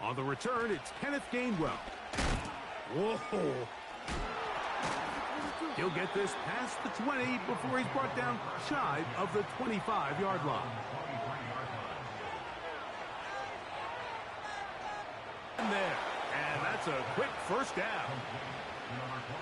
On the return, it's Kenneth Gainwell. Whoa! He'll get this past the 20 before he's brought down shy of the 25-yard line. And there, and that's a quick first down.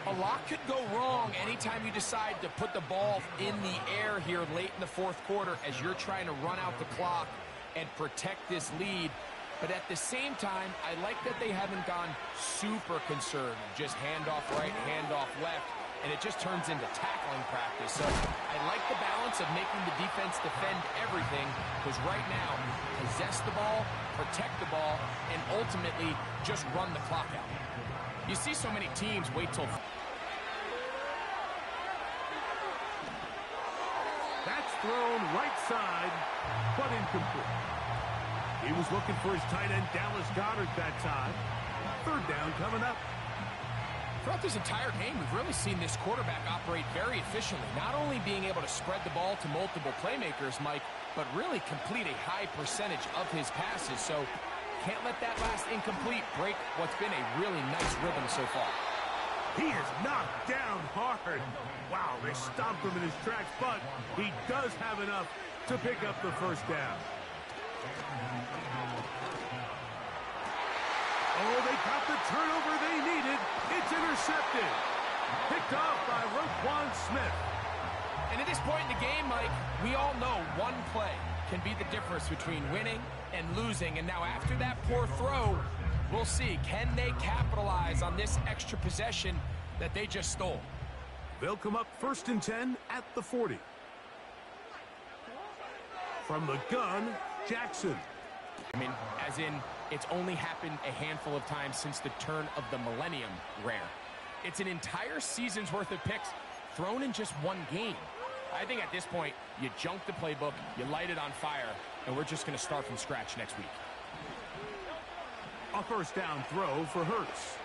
A lot could go wrong anytime you decide to put the ball in the air here late in the fourth quarter as you're trying to run out the clock and protect this lead. But at the same time, I like that they haven't gone super conservative, just handoff right, handoff left, and it just turns into tackling practice. So I like the balance of making the defense defend everything, because right now, possess the ball, protect the ball, and ultimately just run the clock out. You see so many teams wait till... That's thrown right side, but incomplete. He was looking for his tight end, Dallas Goedert, that time. Third down coming up. Throughout this entire game, we've really seen this quarterback operate very efficiently, not only being able to spread the ball to multiple playmakers, Mike, but really complete a high percentage of his passes. So can't let that last incomplete break what's been a really nice rhythm so far. He is knocked down hard. Wow, they stomped him in his tracks, but he does have enough to pick up the first down. Oh, they got the turnover they needed. It's intercepted. Picked off by Roquan Smith. And at this point in the game, Mike, we all know one play can be the difference between winning and losing. And now after that poor throw, we'll see, can they capitalize on this extra possession that they just stole? They'll come up 1st and 10 at the 40. From the gun, Jackson. I mean, as in, it's only happened a handful of times since the turn of the millennium rare. It's an entire season's worth of picks thrown in just one game. I think at this point, you junk the playbook, you light it on fire, and we're just going to start from scratch next week. A first down throw for Hurts.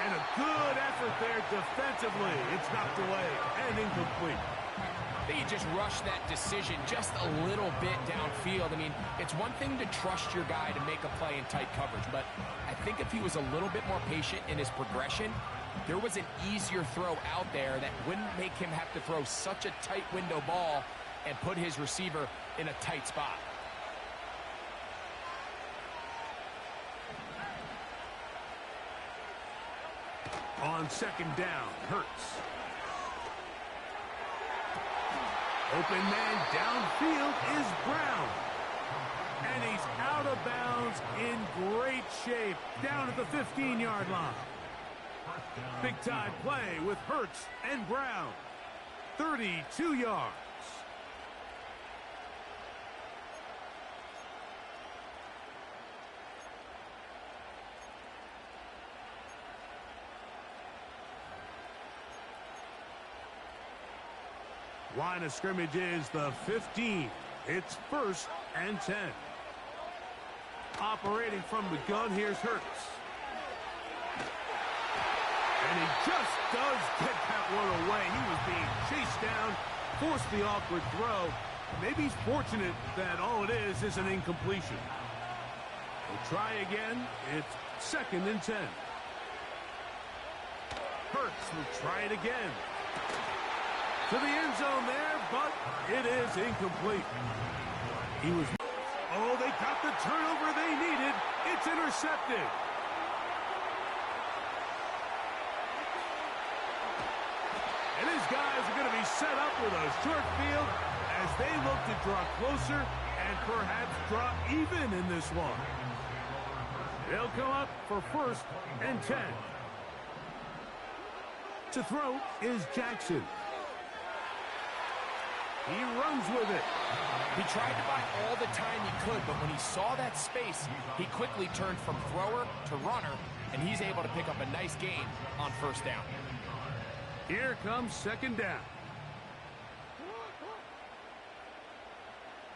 And a good effort there defensively. It's knocked away and incomplete. I think he just rushed that decision just a little bit downfield. I mean, it's one thing to trust your guy to make a play in tight coverage, but I think if he was a little bit more patient in his progression, there was an easier throw out there that wouldn't make him have to throw such a tight window ball and put his receiver in a tight spot. On second down, Hurts. Open man downfield is Brown. And he's out of bounds in great shape down at the 15-yard line. Big-time play with Hurts and Brown. 32 yards. Line of scrimmage is the 15. It's 1st and 10. Operating from the gun, here's Hurts. And he just does get that one away. He was being chased down, forced the awkward throw. Maybe he's fortunate that all it is an incompletion. We'll try again. It's 2nd and 10. Hurts will try it again. To the end zone there, but it is incomplete. He was... Oh, they got the turnover they needed. It's intercepted. And his guys are going to be set up with a short field as they look to draw closer and perhaps draw even in this one. They'll come up for 1st and 10. To throw is Jackson. He runs with it. He tried to buy all the time he could, but when he saw that space, he quickly turned from thrower to runner, and he's able to pick up a nice gain on 1st down. Here comes 2nd down.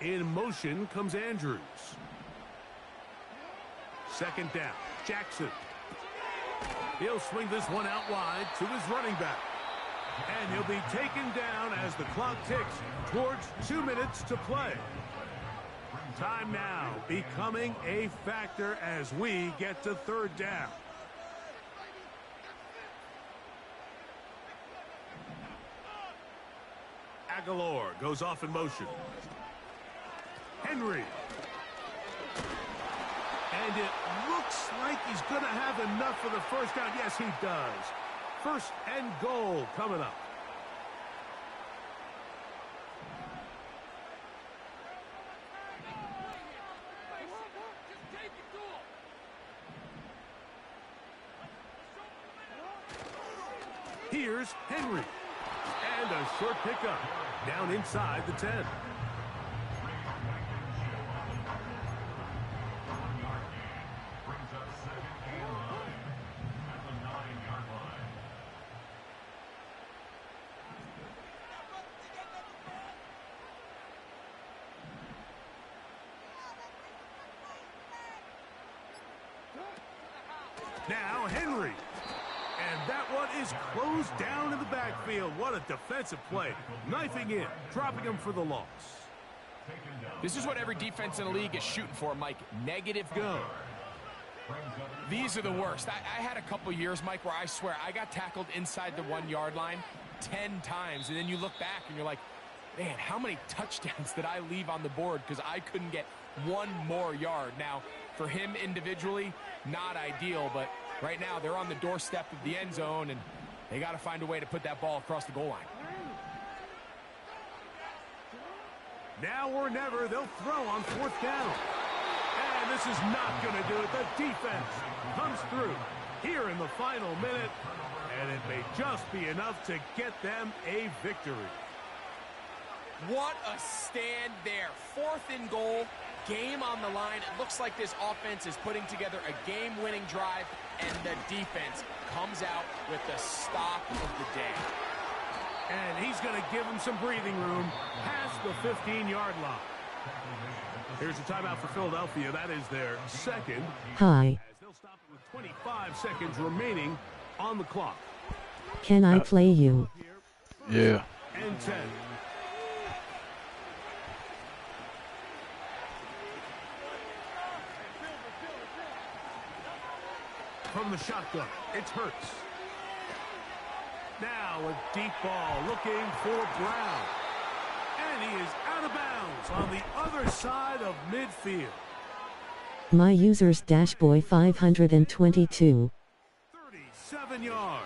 In motion comes Andrews. 2nd down, Jackson. He'll swing this one out wide to his running back. And he'll be taken down as as the clock ticks towards 2 minutes to play. Time now becoming a factor as we get to third down. Aguilar goes off in motion. Henry. And it looks like he's going to have enough for the first down. Yes, he does. First and goal coming up. Here's Henry. And a short pickup down inside the 10. Now Henry. And that one is closed down in the backfield. What a defensive play. Knifing in, dropping him for the loss. This is what every defense in the league is shooting for, Mike. Negative go. These are the worst. I had a couple years, Mike, where I swear I got tackled inside the 1 yard line 10 times. And then you look back and you're like, man, how many touchdowns did I leave on the board because I couldn't get one more yard? Now, for him individually, not ideal, but right now they're on the doorstep of the end zone, and they got to find a way to put that ball across the goal line. Now or never, they'll throw on fourth down. And this is not going to do it. The defense comes through here in the final minute, and it may just be enough to get them a victory. What a stand there. Fourth and goal, game on the line. It looks like this offense is putting together a game-winning drive, and the defense comes out with the stop of the day. And he's going to give him some breathing room past the 15-yard line. Here's a timeout for Philadelphia. That is their second. Hi. As they'll stop it with 25 seconds remaining on the clock. Can I play you? Yeah. And 10. From the shotgun, it's Hurts. Now a deep ball looking for Brown. And he is out of bounds on the other side of midfield. My user's Dashboy 522. 37 yards.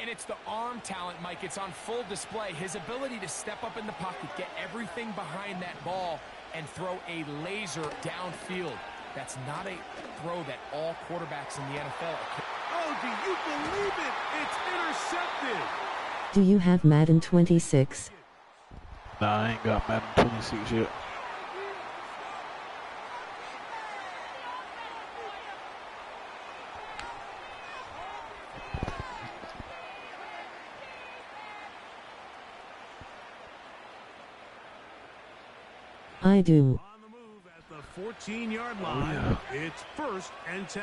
And it's the arm talent, Mike. It's on full display. His ability to step up in the pocket, get everything behind that ball, and throw a laser downfield. That's not a throw that all quarterbacks in the NFL. Oh, do you believe it? It's intercepted. Do you have Madden 26? Nah, I ain't got Madden 26 yet. I do. On the move at the 14-yard line, It's first and 10.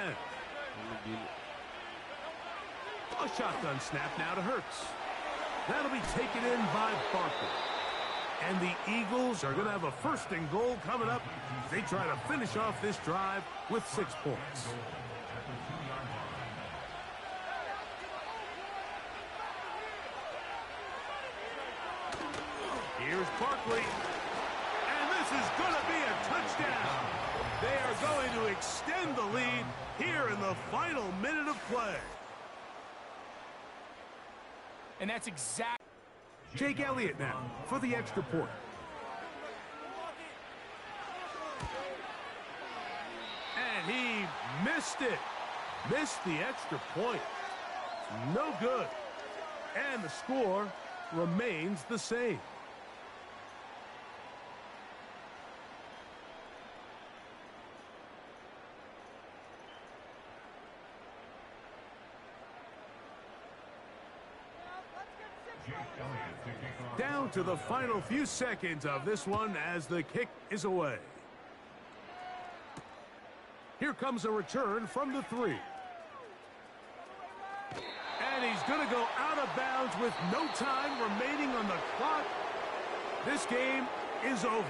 A shotgun snap now to Hurts. That'll be taken in by Barkley. And the Eagles are going to have a first and goal coming up. They try to finish off this drive with 6 points. Here's Barkley. And this is going to be a touchdown. They are going to extend the lead here in the final minute of play. And that's exactly... Jake Elliott now for the extra point. And he missed it. Missed the extra point. No good. And the score remains the same. Down to the final few seconds of this one as the kick is away. Here comes a return from the 3. And he's going to go out of bounds with no time remaining on the clock. This game is over.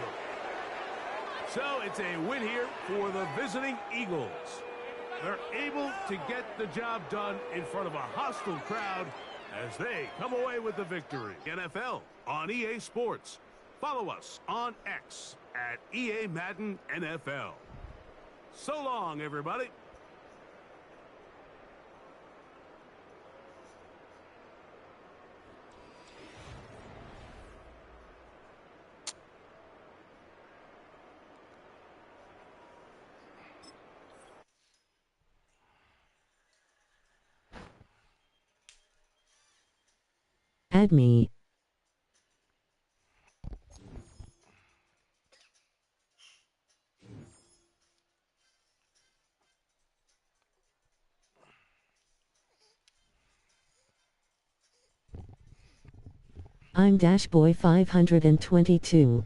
So it's a win here for the visiting Eagles. They're able to get the job done in front of a hostile crowd as they come away with the victory. NFL on EA Sports. Follow us on X at EA Madden NFL. So long, everybody. Add me. I'm Dashboy 522.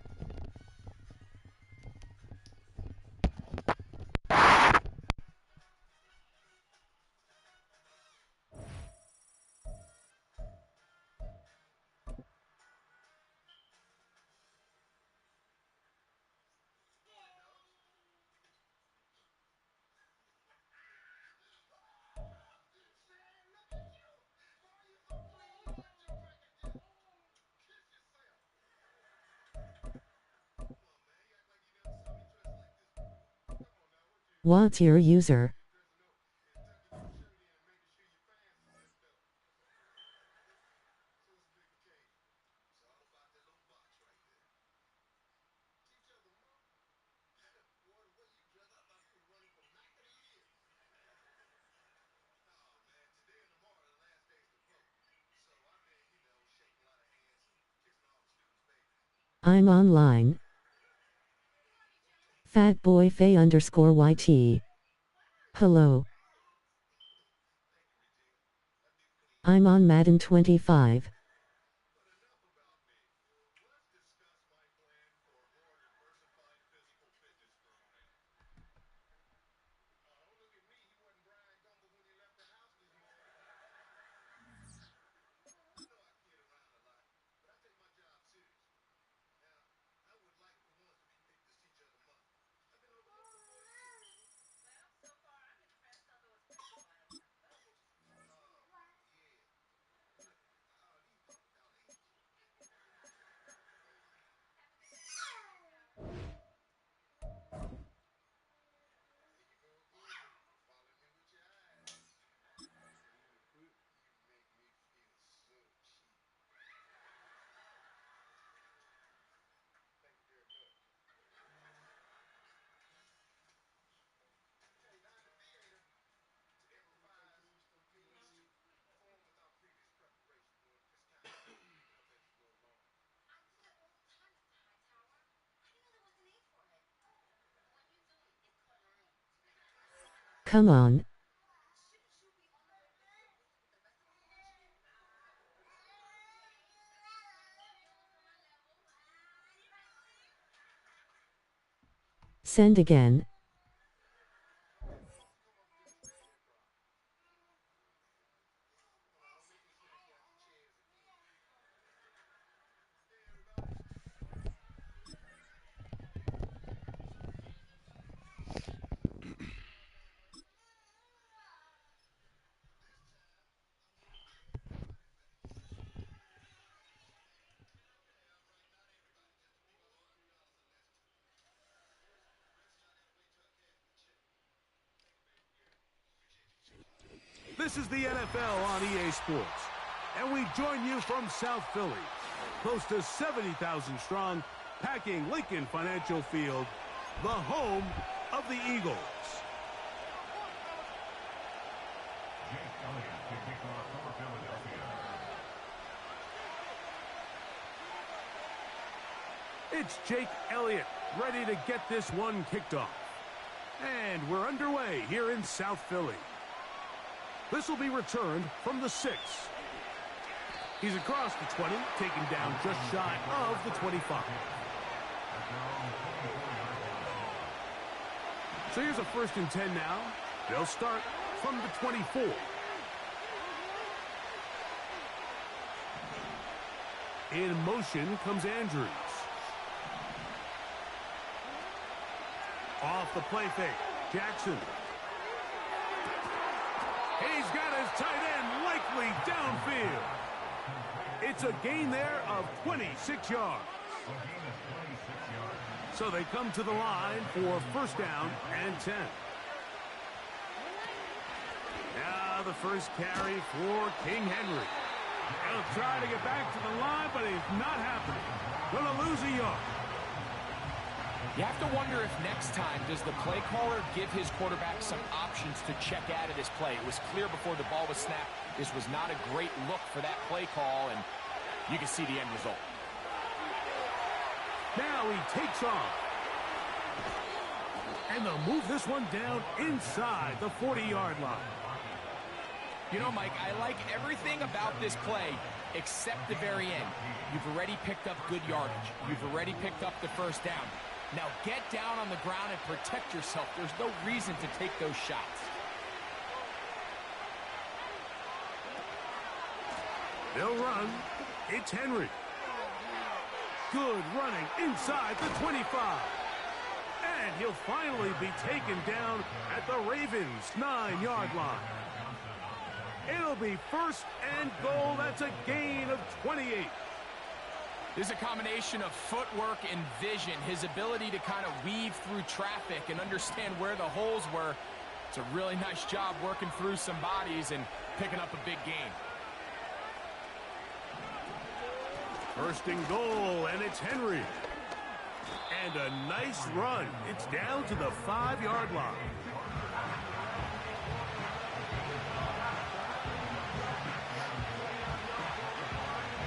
What's your user? I'm online. Fatboyfaye_YT. Hello. I'm on Madden 25. Come on. Send again. This is the NFL on EA Sports, and we join you from South Philly, close to 70,000 strong, packing Lincoln Financial Field, the home of the Eagles. It's Jake Elliott ready to get this one kicked off. And we're underway here in South Philly. This will be returned from the 6. He's across the 20, taken down just shy of the 25. So here's a 1st and 10 now. They'll start from the 24. In motion comes Andrews. Off the play fake, Jackson. He's got his tight end likely downfield. It's a gain there of 26 yards. So they come to the line for first down and 10. Now the first carry for King Henry. He'll try to get back to the line, but it's not happening. Gonna lose a yard. You have to wonder if next time does the play caller give his quarterback some options to check out of this play. It was clear before the ball was snapped this was not a great look for that play call, and you can see the end result. Now he takes off. And they'll move this one down inside the 40-yard line. You know, Mike, I like everything about this play except the very end. You've already picked up good yardage. You've already picked up the first down. Now get down on the ground and protect yourself. There's no reason to take those shots. They'll run. It's Henry. Good running inside the 25. And he'll finally be taken down at the Ravens' 9-yard line. It'll be first and goal. That's a gain of 28. This is a combination of footwork and vision. His ability to kind of weave through traffic and understand where the holes were. It's a really nice job working through some bodies and picking up a big gain. First and goal, and it's Henry. And a nice run. It's down to the 5-yard line.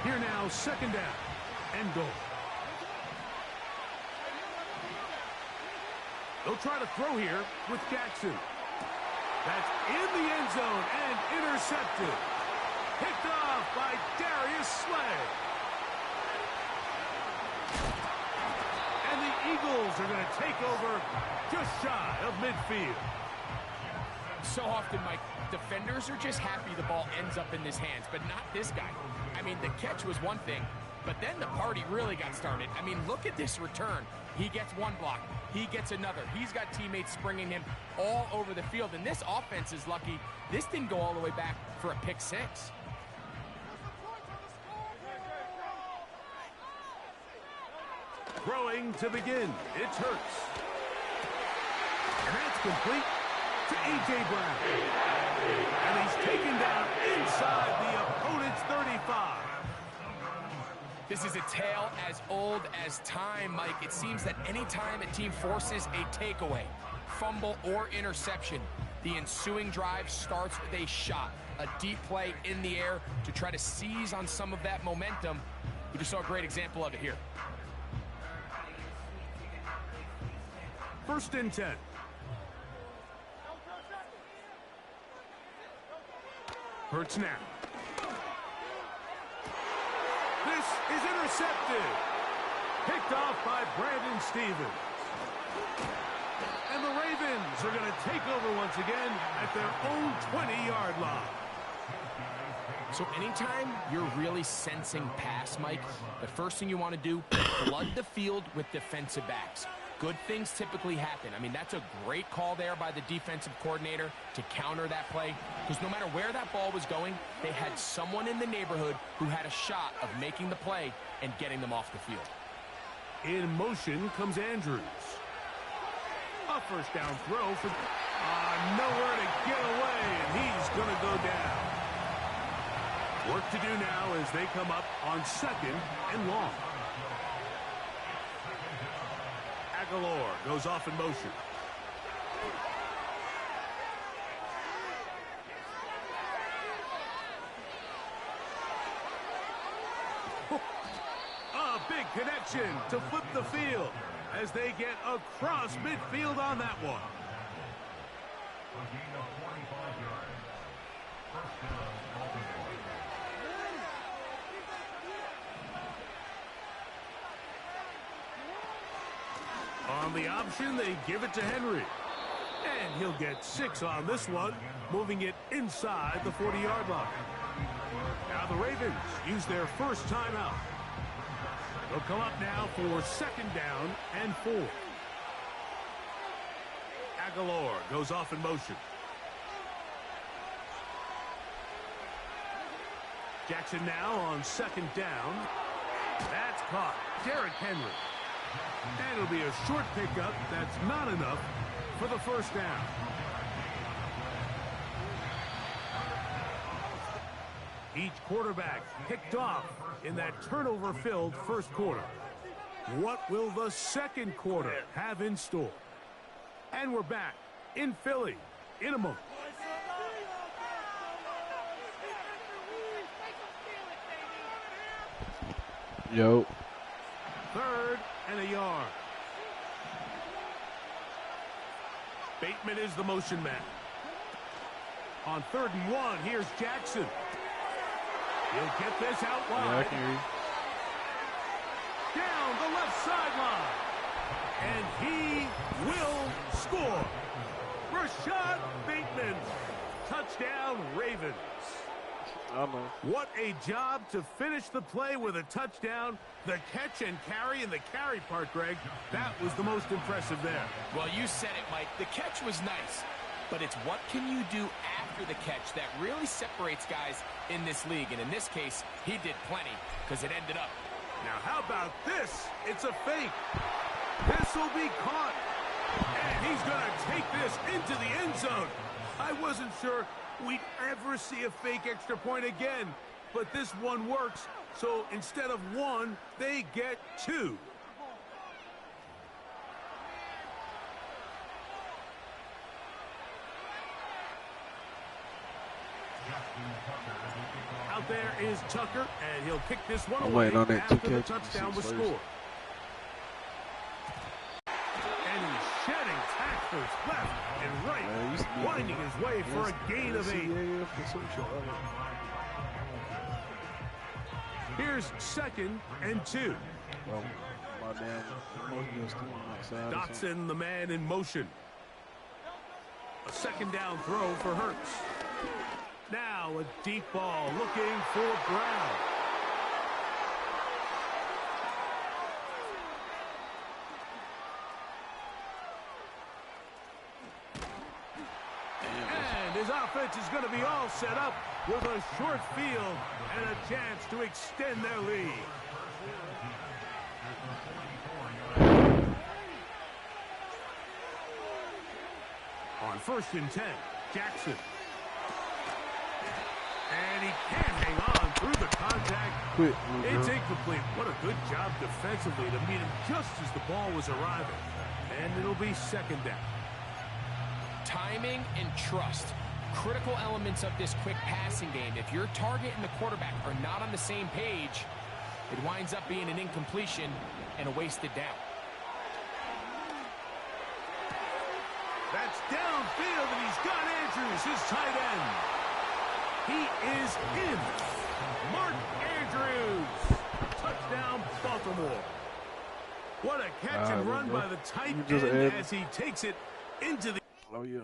Here now, second down and goal. They'll try to throw here with Jackson. That's in the end zone and intercepted. Picked off by Darius Slay. And the Eagles are going to take over just shy of midfield. So often, Mike, defenders are just happy the ball ends up in his hands, but not this guy. I mean, the catch was one thing, but then the party really got started. I mean, look at this return. He gets one block. He gets another. He's got teammates springing him all over the field, and this offense is lucky. This didn't go all the way back for a pick six. Throwing to begin. It's Hurts. And that's complete to A.J. Brown. And he's taken down inside the opponent's 35. This is a tale as old as time, Mike. It seems that anytime a team forces a takeaway, fumble, or interception, the ensuing drive starts with a shot, a deep play in the air to try to seize on some of that momentum. We just saw a great example of it here. First and 10. Hurts now. This is intercepted. Picked off by Brandon Stevens. And the Ravens are going to take over once again at their own 20-yard line. So anytime you're really sensing pass, Mike, the first thing you want to do, flood the field with defensive backs. Good things typically happen. I mean, that's a great call there by the defensive coordinator to counter that play, because no matter where that ball was going, they had someone in the neighborhood who had a shot of making the play and getting them off the field. In motion comes Andrews. A first down throw for nowhere to get away, and he's going to go down. Work to do now as they come up on second and long. Aguilar goes off in motion. A big connection to flip the field as they get across midfield on that one. On the option, they give it to Henry. And he'll get 6 on this one, moving it inside the 40-yard line. Now the Ravens use their first timeout. They'll come up now for second down and 4. Aguilar goes off in motion. Jackson now on second down. That's caught. Derrick Henry. And it'll be a short pickup. That's not enough for the first down. Each quarterback picked off in that turnover-filled first quarter. What will the second quarter have in store? And we're back in Philly in a moment. Yo. Third and a yard. Bateman is the motion man. On 3rd and 1, here's Jackson. He'll get this out wide. Yeah, I can hear you. Down the left sideline. And he will score. Rashad Bateman. Touchdown, Ravens. I know. What a job to finish the play with a touchdown. The catch and carry, and the carry part, Greg, that was the most impressive there. Well, you said it, Mike. The catch was nice, but it's what can you do after the catch that really separates guys in this league. And in this case, he did plenty because it ended up. Now, how about this? It's a fake. This will be caught. And he's going to take this into the end zone. I wasn't sure we'd ever see a fake extra point again, but this one works. So instead of 1, they get 2. Out there is Tucker, and he'll kick this one away waiting on that after 2 the catches touchdown was first. scored. And he's shedding tacklers left and right, winding his way for a gain of 8. Here's 2nd and 2. Well, my damn Dotson, the man in motion. A 2nd down throw for Hurts. Now a deep ball looking for Brown. And his offense is going to be all set up with a short field and a chance to extend their lead. On 1st and 10, Jackson. And he can't hang on through the contact. It's incomplete. What a good job defensively to meet him just as the ball was arriving. And it'll be 2nd down. Timing and trust. Critical elements of this quick passing game. If your target and the quarterback are not on the same page, it winds up being an incompletion and a wasted down. That's downfield, and he's got Andrews, his tight end. He is in. Mark Andrews. Touchdown, Baltimore. What a catch and run by the tight end as he takes it into the... Oh, yeah.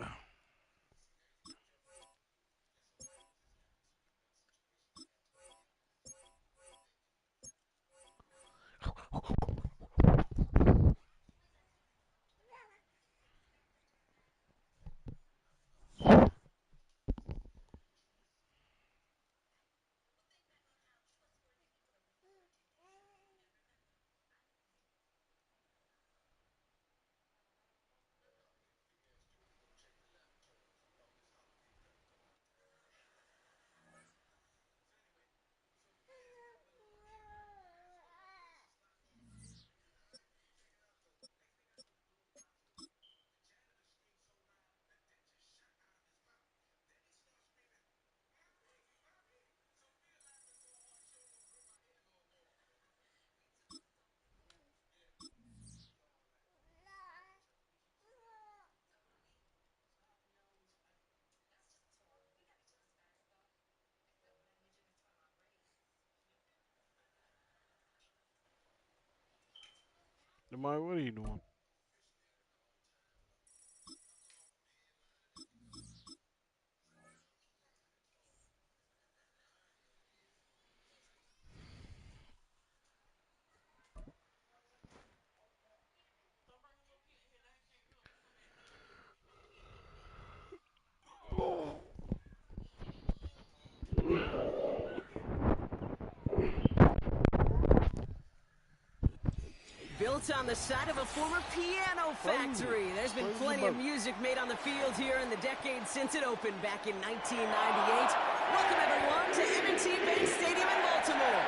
Mike, what are you doing? Built on the side of a former piano factory. There's been plenty of music made on the field here in the decade since it opened back in 1998. Welcome, everyone, to M&T Bank Stadium in Baltimore.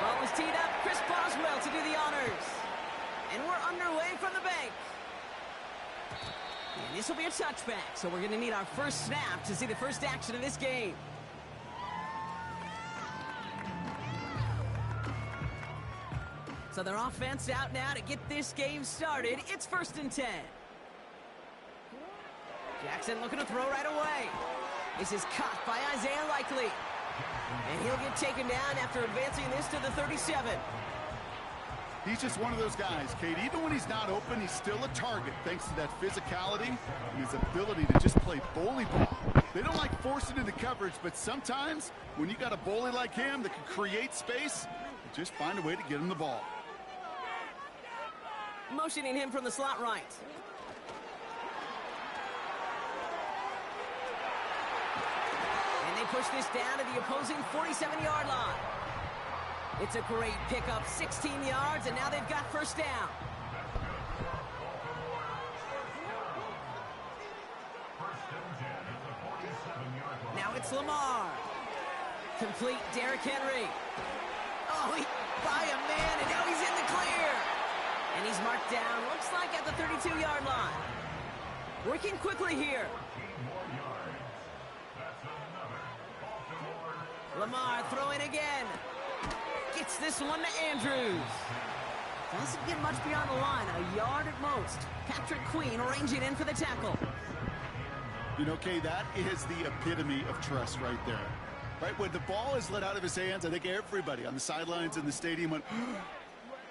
Ball is teed up. Chris Boswell to do the honors. And we're underway from the bank. And this will be a touchback, so we're going to need our first snap to see the first action of this game. So their offense out now to get this game started. It's 1st and 10. Jackson looking to throw right away. This is caught by Isaiah Likely. And he'll get taken down after advancing this to the 37. He's just one of those guys, Kate. Even when he's not open, he's still a target thanks to that physicality and his ability to just play bully ball. They don't like forcing into coverage, but sometimes when you got a bully like him that can create space, you just find a way to get him the ball. Motioning him from the slot right. And they push this down to the opposing 47-yard line. It's a great pickup, 16 yards, and now they've got first down. Now it's Lamar. Complete Derrick Henry. Oh, he by a man, and now he's in the clear. And he's marked down, looks like at the 32-yard line. Working quickly here. Lamar throwing again. Gets this one to Andrews. Doesn't get much beyond the line, a yard at most. Patrick Queen ranging in for the tackle. You know, Kay, that is the epitome of trust right there. Right, when the ball is let out of his hands, I think everybody on the sidelines in the stadium went,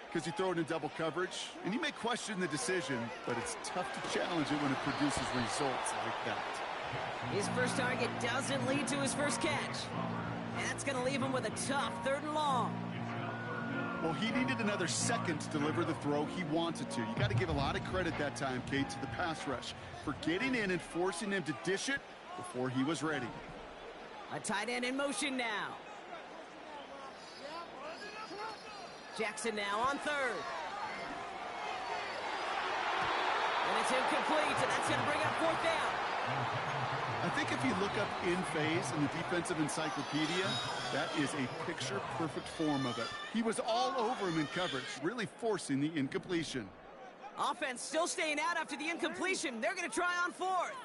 because you throw it in double coverage. And you may question the decision, but it's tough to challenge it when it produces results like that. His first target doesn't lead to his first catch. And that's going to leave him with a tough 3rd and long. Well, he needed another second to deliver the throw he wanted to. You got to give a lot of credit that time, Kate, to the pass rush for getting in and forcing him to dish it before he was ready. A tight end in motion now. Jackson now on 3rd. And it's incomplete, and that's going to bring up 4th down. I think if you look up in phase in the defensive encyclopedia, that is a picture-perfect form of it. He was all over him in coverage, really forcing the incompletion. Offense still staying out after the incompletion. They're going to try on 4th.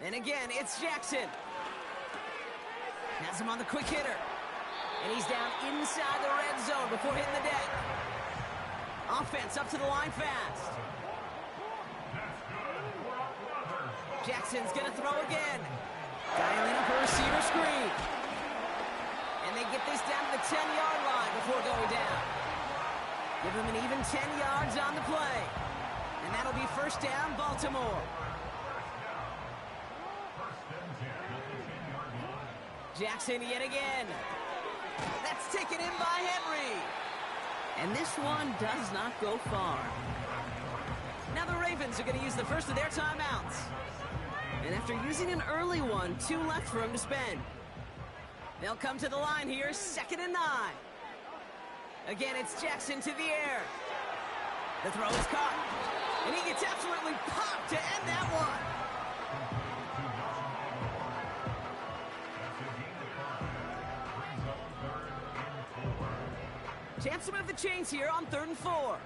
And again, it's Jackson. Has him on the quick hitter. And he's down inside the red zone before hitting the deck. Offense up to the line fast. Jackson's going to throw again. Dialing up a receiver screen. And they get this down to the 10-yard line before going down. Give them an even 10 yards on the play. And that'll be first down, Baltimore. Jackson yet again. That's taken in by Henry. And this one does not go far. Now the Ravens are going to use the first of their timeouts. And after using an early one, 2 left for him to spend. They'll come to the line here, 2nd and 9. Again, it's Jackson to the air. The throw is caught. And he gets absolutely popped to end that one. Chance to move the chains here on 3rd and 4.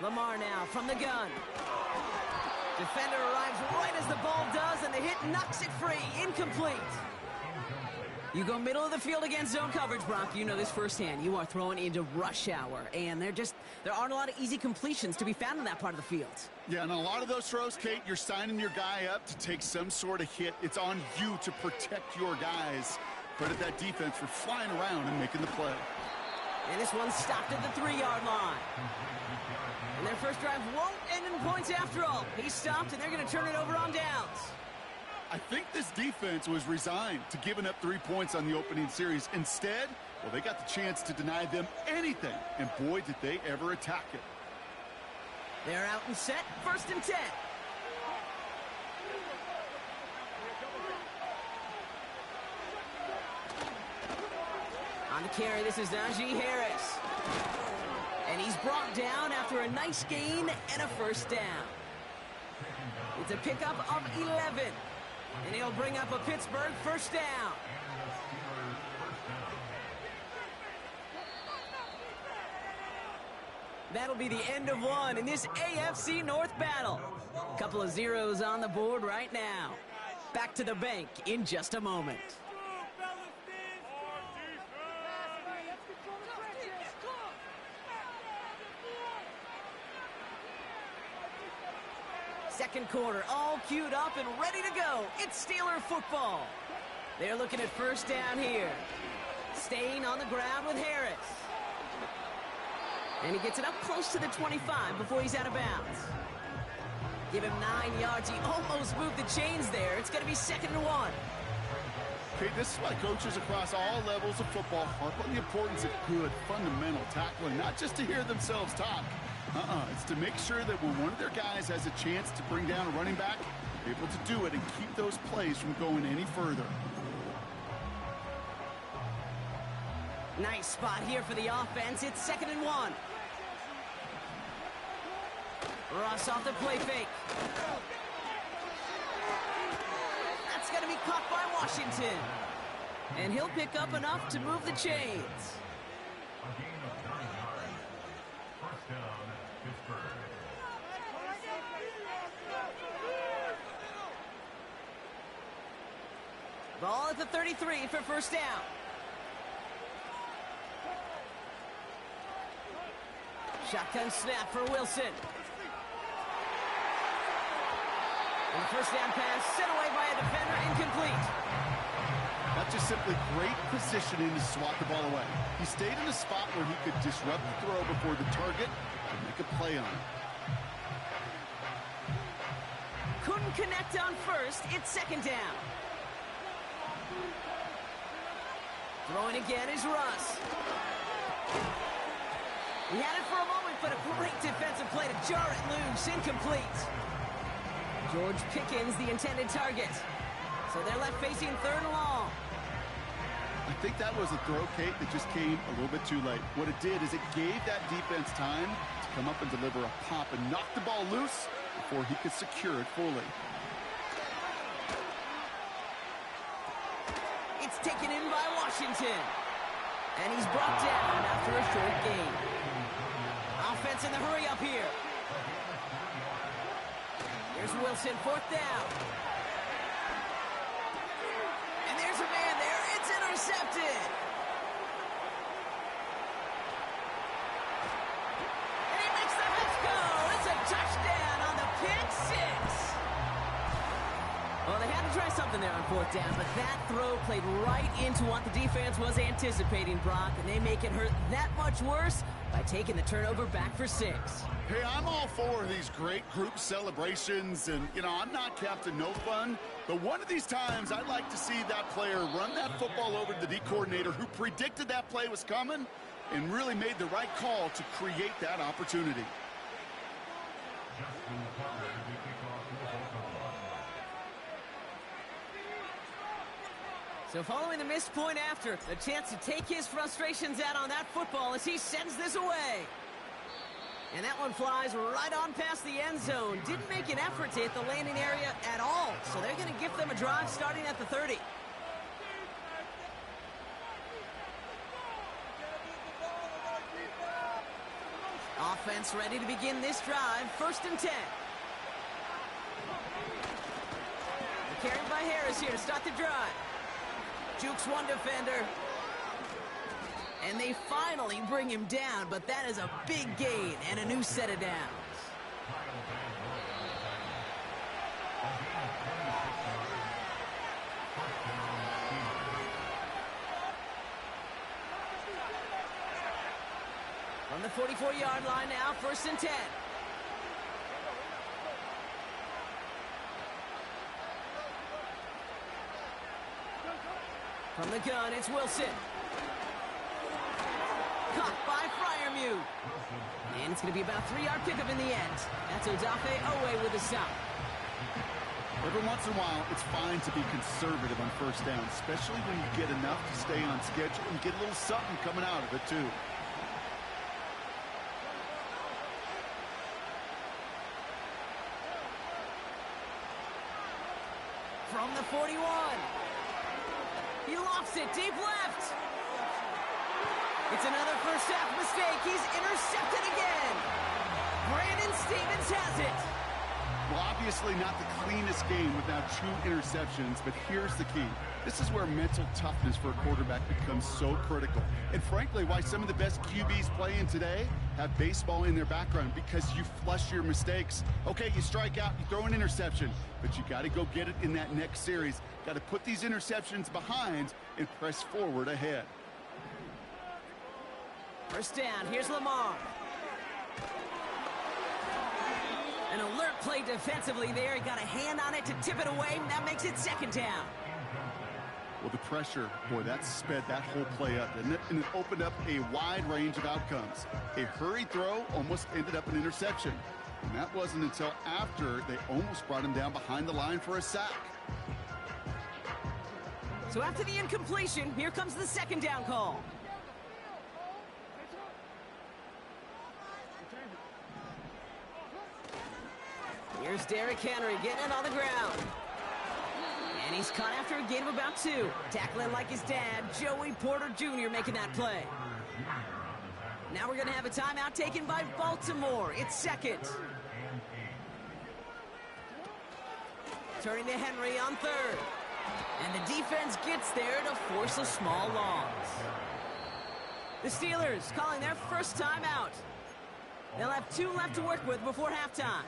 Lamar now from the gun. Defender arrives right as the ball does, and the hit knocks it free. Incomplete. You go middle of the field against zone coverage, Brock. You know this firsthand. You are throwing into rush hour, and there aren't a lot of easy completions to be found in that part of the field. Yeah, and a lot of those throws, Kate, you're signing your guy up to take some sort of hit. It's on you to protect your guys. Credit that defense for flying around and making the play. And this one stopped at the 3-yard line. And their first drive won't end in points after all. He stopped, and they're going to turn it over on downs. I think this defense was resigned to giving up 3 points on the opening series. Instead, well, they got the chance to deny them anything. And boy, did they ever attack it. They're out and set, 1st and 10. On the carry, this is Najee Harris. And he's brought down after a nice gain and a 1st down. It's a pickup of 11. And he'll bring up a Pittsburgh 1st down. That'll be the end of one in this AFC North battle. A couple of zeros on the board right now. Back to the bank in just a moment. Second quarter, all queued up and ready to go. It's Steeler football. They're looking at 1st down here. Staying on the ground with Harris. And he gets it up close to the 25 before he's out of bounds. Give him 9 yards. He almost moved the chains there. It's going to be 2nd and 1. Okay, this is why coaches across all levels of football harp on the importance of good, fundamental tackling, not just to hear themselves talk. It's to make sure that when one of their guys has a chance to bring down a running back, they're able to do it and keep those plays from going any further. Nice spot here for the offense. It's 2nd and 1. Ross off the play fake. That's going to be caught by Washington. And he'll pick up enough to move the chains. Ball at the 33 for 1st down. Shotgun snap for Wilson. And the 1st down pass sent away by a defender, incomplete. That's just simply great positioning to swat the ball away. He stayed in a spot where he could disrupt the throw before the target and make a play on it. Couldn't connect on 1st. It's 2nd down. Throwing again is Russ. He had it for a moment, but a great defensive play to jar it loose. Incomplete. George Pickens, the intended target. So they're left facing 3rd and long. I think that was a throw, Kate, that just came a little bit too late. What it did is it gave that defense time to come up and deliver a pop and knock the ball loose before he could secure it fully. It's taken in by Washington. And he's brought down after a short gain. Offense in the hurry up here. Here's Wilson, 4th down. And there's a man there. It's intercepted. And he makes the Mets go. It's a touchdown on the pick 6. Well, they had to try something there on 4th down, but that throw played right into what the defense was anticipating, Brock, and they make it hurt that much worse by taking the turnover back for 6. Hey, I'm all for these great group celebrations, and, I'm not Captain No Fun, but one of these times I'd like to see that player run that football over to the D coordinator who predicted that play was coming and really made the right call to create that opportunity. So following the missed point after, a chance to take his frustrations out on that football as he sends this away. And that one flies right on past the end zone. Didn't make an effort to hit the landing area at all. So they're going to give them a drive starting at the 30. Offense ready to begin this drive. 1st and 10. Carried by Harris here to start the drive. Jukes one defender. And they finally bring him down, but that is a big gain and a new set of downs. From the 44-yard line now, 1st and 10. From the gun, it's Wilson. Caught by Fryermuth. And it's going to be about a 3-yard pickup in the end. That's Odafe Owe with a stop. Every once in a while, it's fine to be conservative on first down, especially when you get enough to stay on schedule and get a little something coming out of it, too. From the 41. He lofts it deep left. It's another first half mistake. He's intercepted again. Brandon Stevens has it. Well, obviously not the cleanest game without 2 interceptions, but here's the key. This is where mental toughness for a quarterback becomes so critical. And frankly, why some of the best QBs playing today have baseball in their background, because you flush your mistakes. Okay, you strike out, you throw an interception, but you got to go get it in that next series. Got to put these interceptions behind and press forward ahead. First down, here's Lamar. An alert play defensively there. He got a hand on it to tip it away, and that makes it second down. Well, the pressure, boy, that sped that whole play up, didn't it? And it opened up a wide range of outcomes. A hurried throw almost ended up an interception. And that wasn't until after they almost brought him down behind the line for a sack. So after the incompletion, here comes the second down call. Here's Derrick Henry getting it on the ground. And he's caught after a gain of about 2. Tackling like his dad, Joey Porter Jr. making that play. Now we're going to have a timeout taken by Baltimore. It's second. Turning to Henry on third. And the defense gets there to force a small loss. The Steelers calling their first timeout. They'll have 2 left to work with before halftime.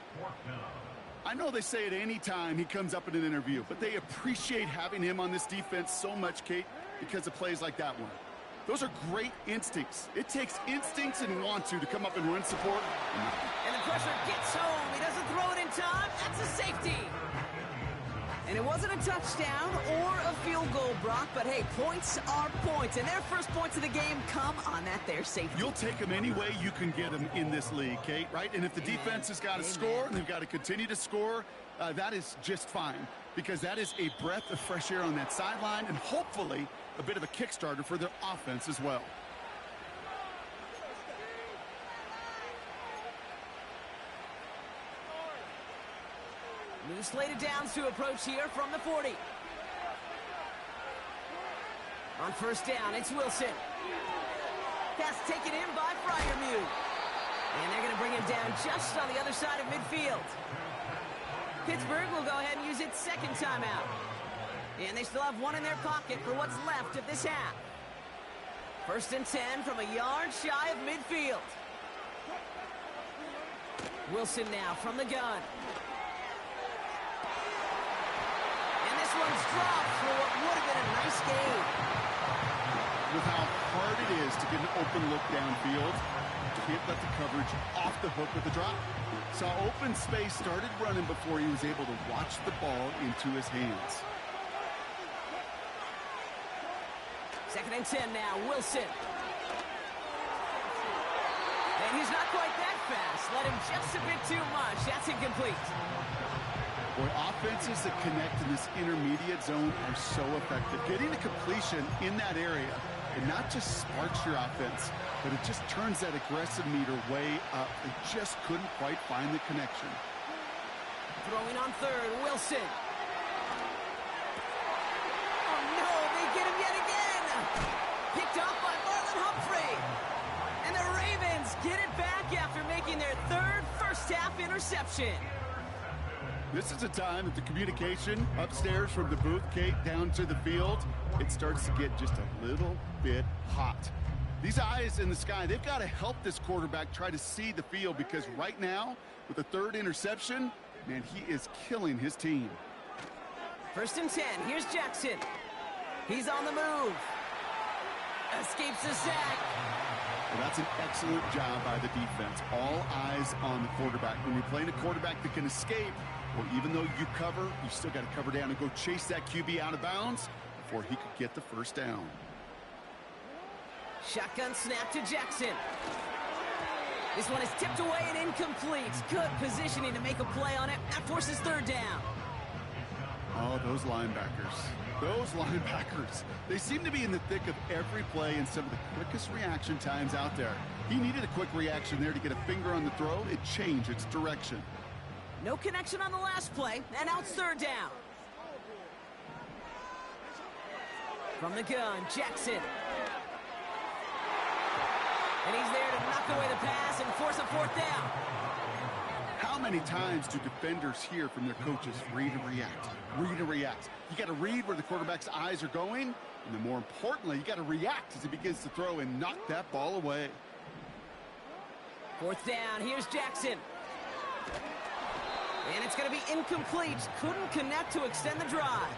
I know they say it any time he comes up in an interview, but they appreciate having him on this defense so much, Kate, because of plays like that one. Those are great instincts. It takes instincts and want to come up and run support. And the pressure gets home. He doesn't throw it in time. That's a safety. And it wasn't a touchdown or a field goal, Brock, but hey, points are points. And their first points of the game come on that there safety. You'll take them any way you can get them in this league, Kate, right? And if the defense has got to score and they've got to continue to score, that is just fine, because that is a breath of fresh air on that sideline and hopefully a bit of a kickstarter for their offense as well. New slated downs to approach here from the 40. On first down, it's Wilson. Pass taken in by Fryermuth. And they're going to bring him down just on the other side of midfield. Pittsburgh will go ahead and use its second timeout. And they still have 1 in their pocket for what's left of this half. First and 10 from a yard shy of midfield. Wilson now from the gun. One's dropped for what would have been a nice game. With how hard it is to get an open look downfield, can't let the coverage off the hook with the drop. Saw open space, started running before he was able to watch the ball into his hands. Second and 10 now, Wilson. And he's not quite that fast. Let him just a bit too much. That's incomplete. Boy, offenses that connect in this intermediate zone are so effective. Getting a completion in that area, it not just sparks your offense, but it just turns that aggressive meter way up. They just couldn't quite find the connection. Throwing on third, Wilson. Oh no, they get him yet again. Picked off by Marlon Humphrey. And the Ravens get it back after making their third first-half interception. This is a time that the communication upstairs from the booth, Kate, down to the field, it starts to get just a little bit hot. These eyes in the sky, they've got to help this quarterback try to see the field, because right now, with the third interception, man, he is killing his team. First and 10, here's Jackson. He's on the move. Escapes the sack. Well, that's an excellent job by the defense. All eyes on the quarterback. When you're playing a quarterback that can escape, well, even though you cover, you still got to cover down and go chase that QB out of bounds before he could get the first down. Shotgun snap to Jackson. This one is tipped away and incomplete. Good positioning to make a play on it. That forces third down. Oh, those linebackers. Those linebackers. They seem to be in the thick of every play and some of the quickest reaction times out there. He needed a quick reaction there to get a finger on the throw. It changed its direction. No connection on the last play, and now it's third down. From the gun, Jackson. And he's there to knock away the pass and force a fourth down. How many times do defenders hear from their coaches, read and react, read and react? You got to read where the quarterback's eyes are going, and then more importantly, you got to react as he begins to throw and knock that ball away. Fourth down, here's Jackson. And it's going to be incomplete. Couldn't connect to extend the drive.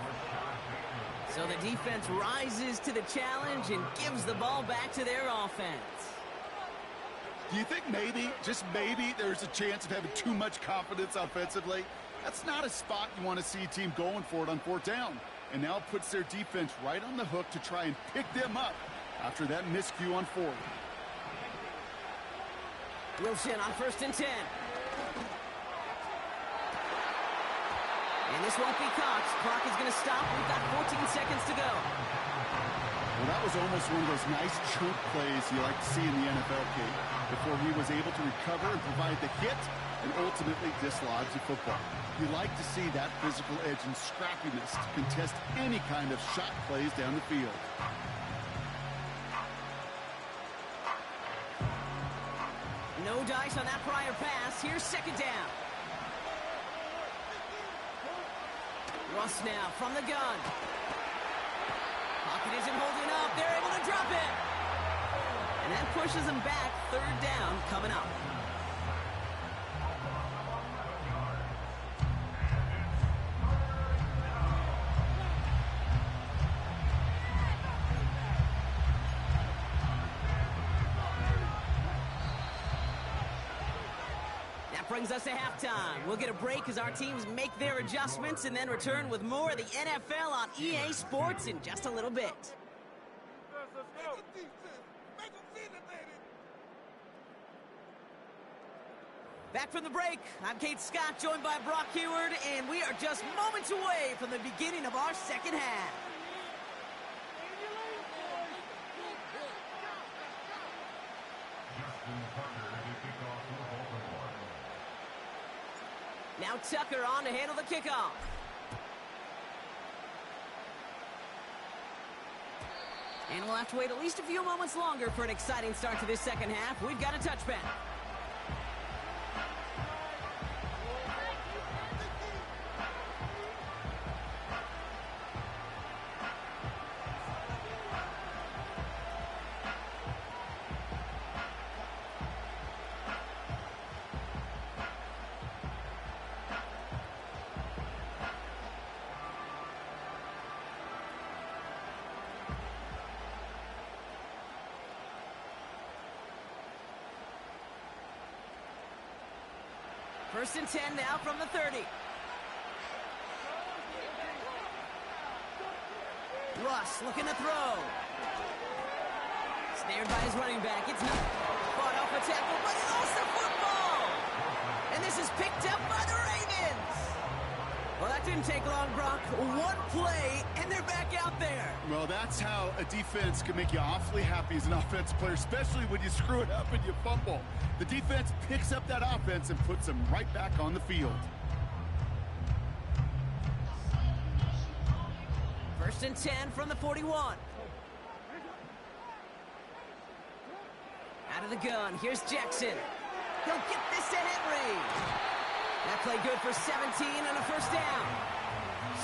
So the defense rises to the challenge and gives the ball back to their offense. Do you think maybe, just maybe, there's a chance of having too much confidence offensively? That's not a spot you want to see a team going for it on fourth down. And now it puts their defense right on the hook to try and pick them up after that miscue on fourth. Wilson on 1st and 10. And this won't be caught. Clock is going to stop. We've got 14 seconds to go. Well, that was almost one of those nice chunk plays you like to see in the NFL, Kate, before he was able to recover and provide the hit and ultimately dislodge the football. You like to see that physical edge and scrappiness to contest any kind of shot plays down the field. No dice on that prior pass. Here's second down. Russ now from the gun. Pocket isn't holding up. They're able to drop it. And that pushes them back. Third down coming up. Brings us to halftime. We'll get a break as our teams make their adjustments and then return with more of the NFL on EA Sports in just a little bit. Back from the break, I'm Kate Scott, joined by Brock Heward, and we are just moments away from the beginning of our second half. Now Tucker on to handle the kickoff. And we'll have to wait at least a few moments longer for an exciting start to this second half. We've got a touchback. First and 10 now from the 30. Russ looking to throw. Snared by his running back. It's not fought off a tackle, but he lost the football. And this is picked up by the Ravens. Well, that didn't take long, Brock. One play, and they're back out there. Well, that's how a defense can make you awfully happy as an offensive player, especially when you screw it up and you fumble. The defense picks up that offense and puts them right back on the field. First and 10 from the 41. Out of the gun, here's Jackson. He'll get this to Henry. That play good for 17 and a first down.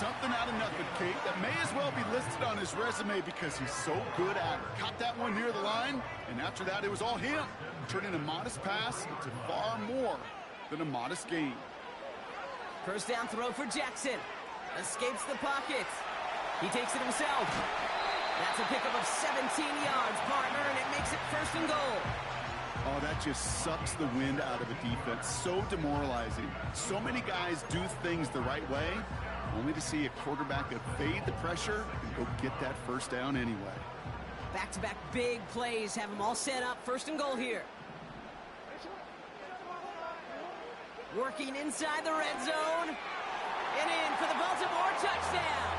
Something out of nothing, Kate, that may as well be listed on his resume because he's so good at it. Caught that one near the line, and after that, it was all him. Turning a modest pass into far more than a modest gain. First down throw for Jackson. Escapes the pocket. He takes it himself. That's a pickup of 17 yards, partner, and it makes it first and goal. Oh, that just sucks the wind out of a defense. So demoralizing. So many guys do things the right way, only to see a quarterback evade the pressure and go get that first down anyway. Back-to-back big plays have them all set up. First and goal here. Working inside the red zone. And in for the Baltimore touchdown.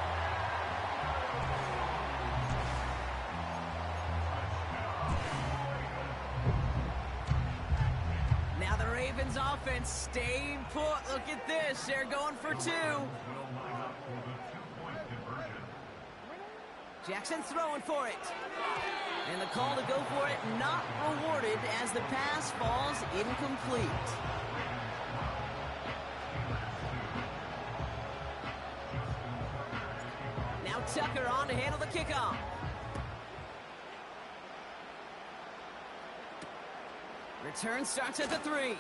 Now the Ravens offense staying put. Look at this. They're going for two. Jackson throwing for it. And the call to go for it not rewarded as the pass falls incomplete. Now Tucker on to handle the kickoff. Return starts at the 3.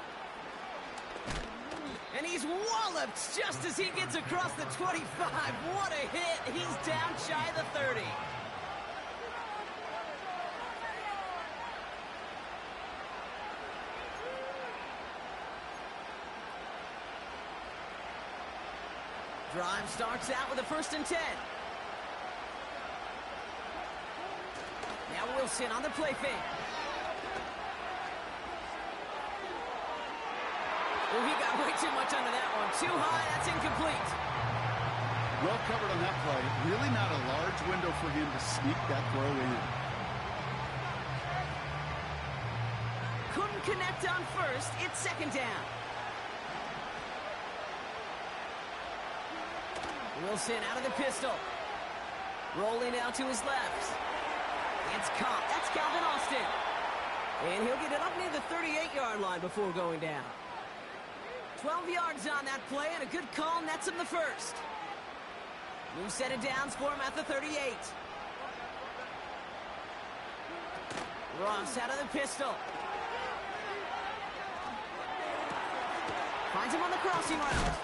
And he's walloped just as he gets across the 25. What a hit. He's down shy of the 30. Drive starts out with a 1st and 10. Now Wilson on the play fake. Oh, he got way too much under that one. Too high, that's incomplete. Well covered on that play. Really not a large window for him to sneak that throw in. Couldn't connect on 1st. It's 2nd down. Wilson out of the pistol. Rolling out to his left. It's caught. That's Calvin Austin. And he'll get it up near the 38-yard line before going down. 12 yards on that play, and a good call nets him the 1st. New set of downs for him at the 38. Ross out of the pistol. Finds him on the crossing route.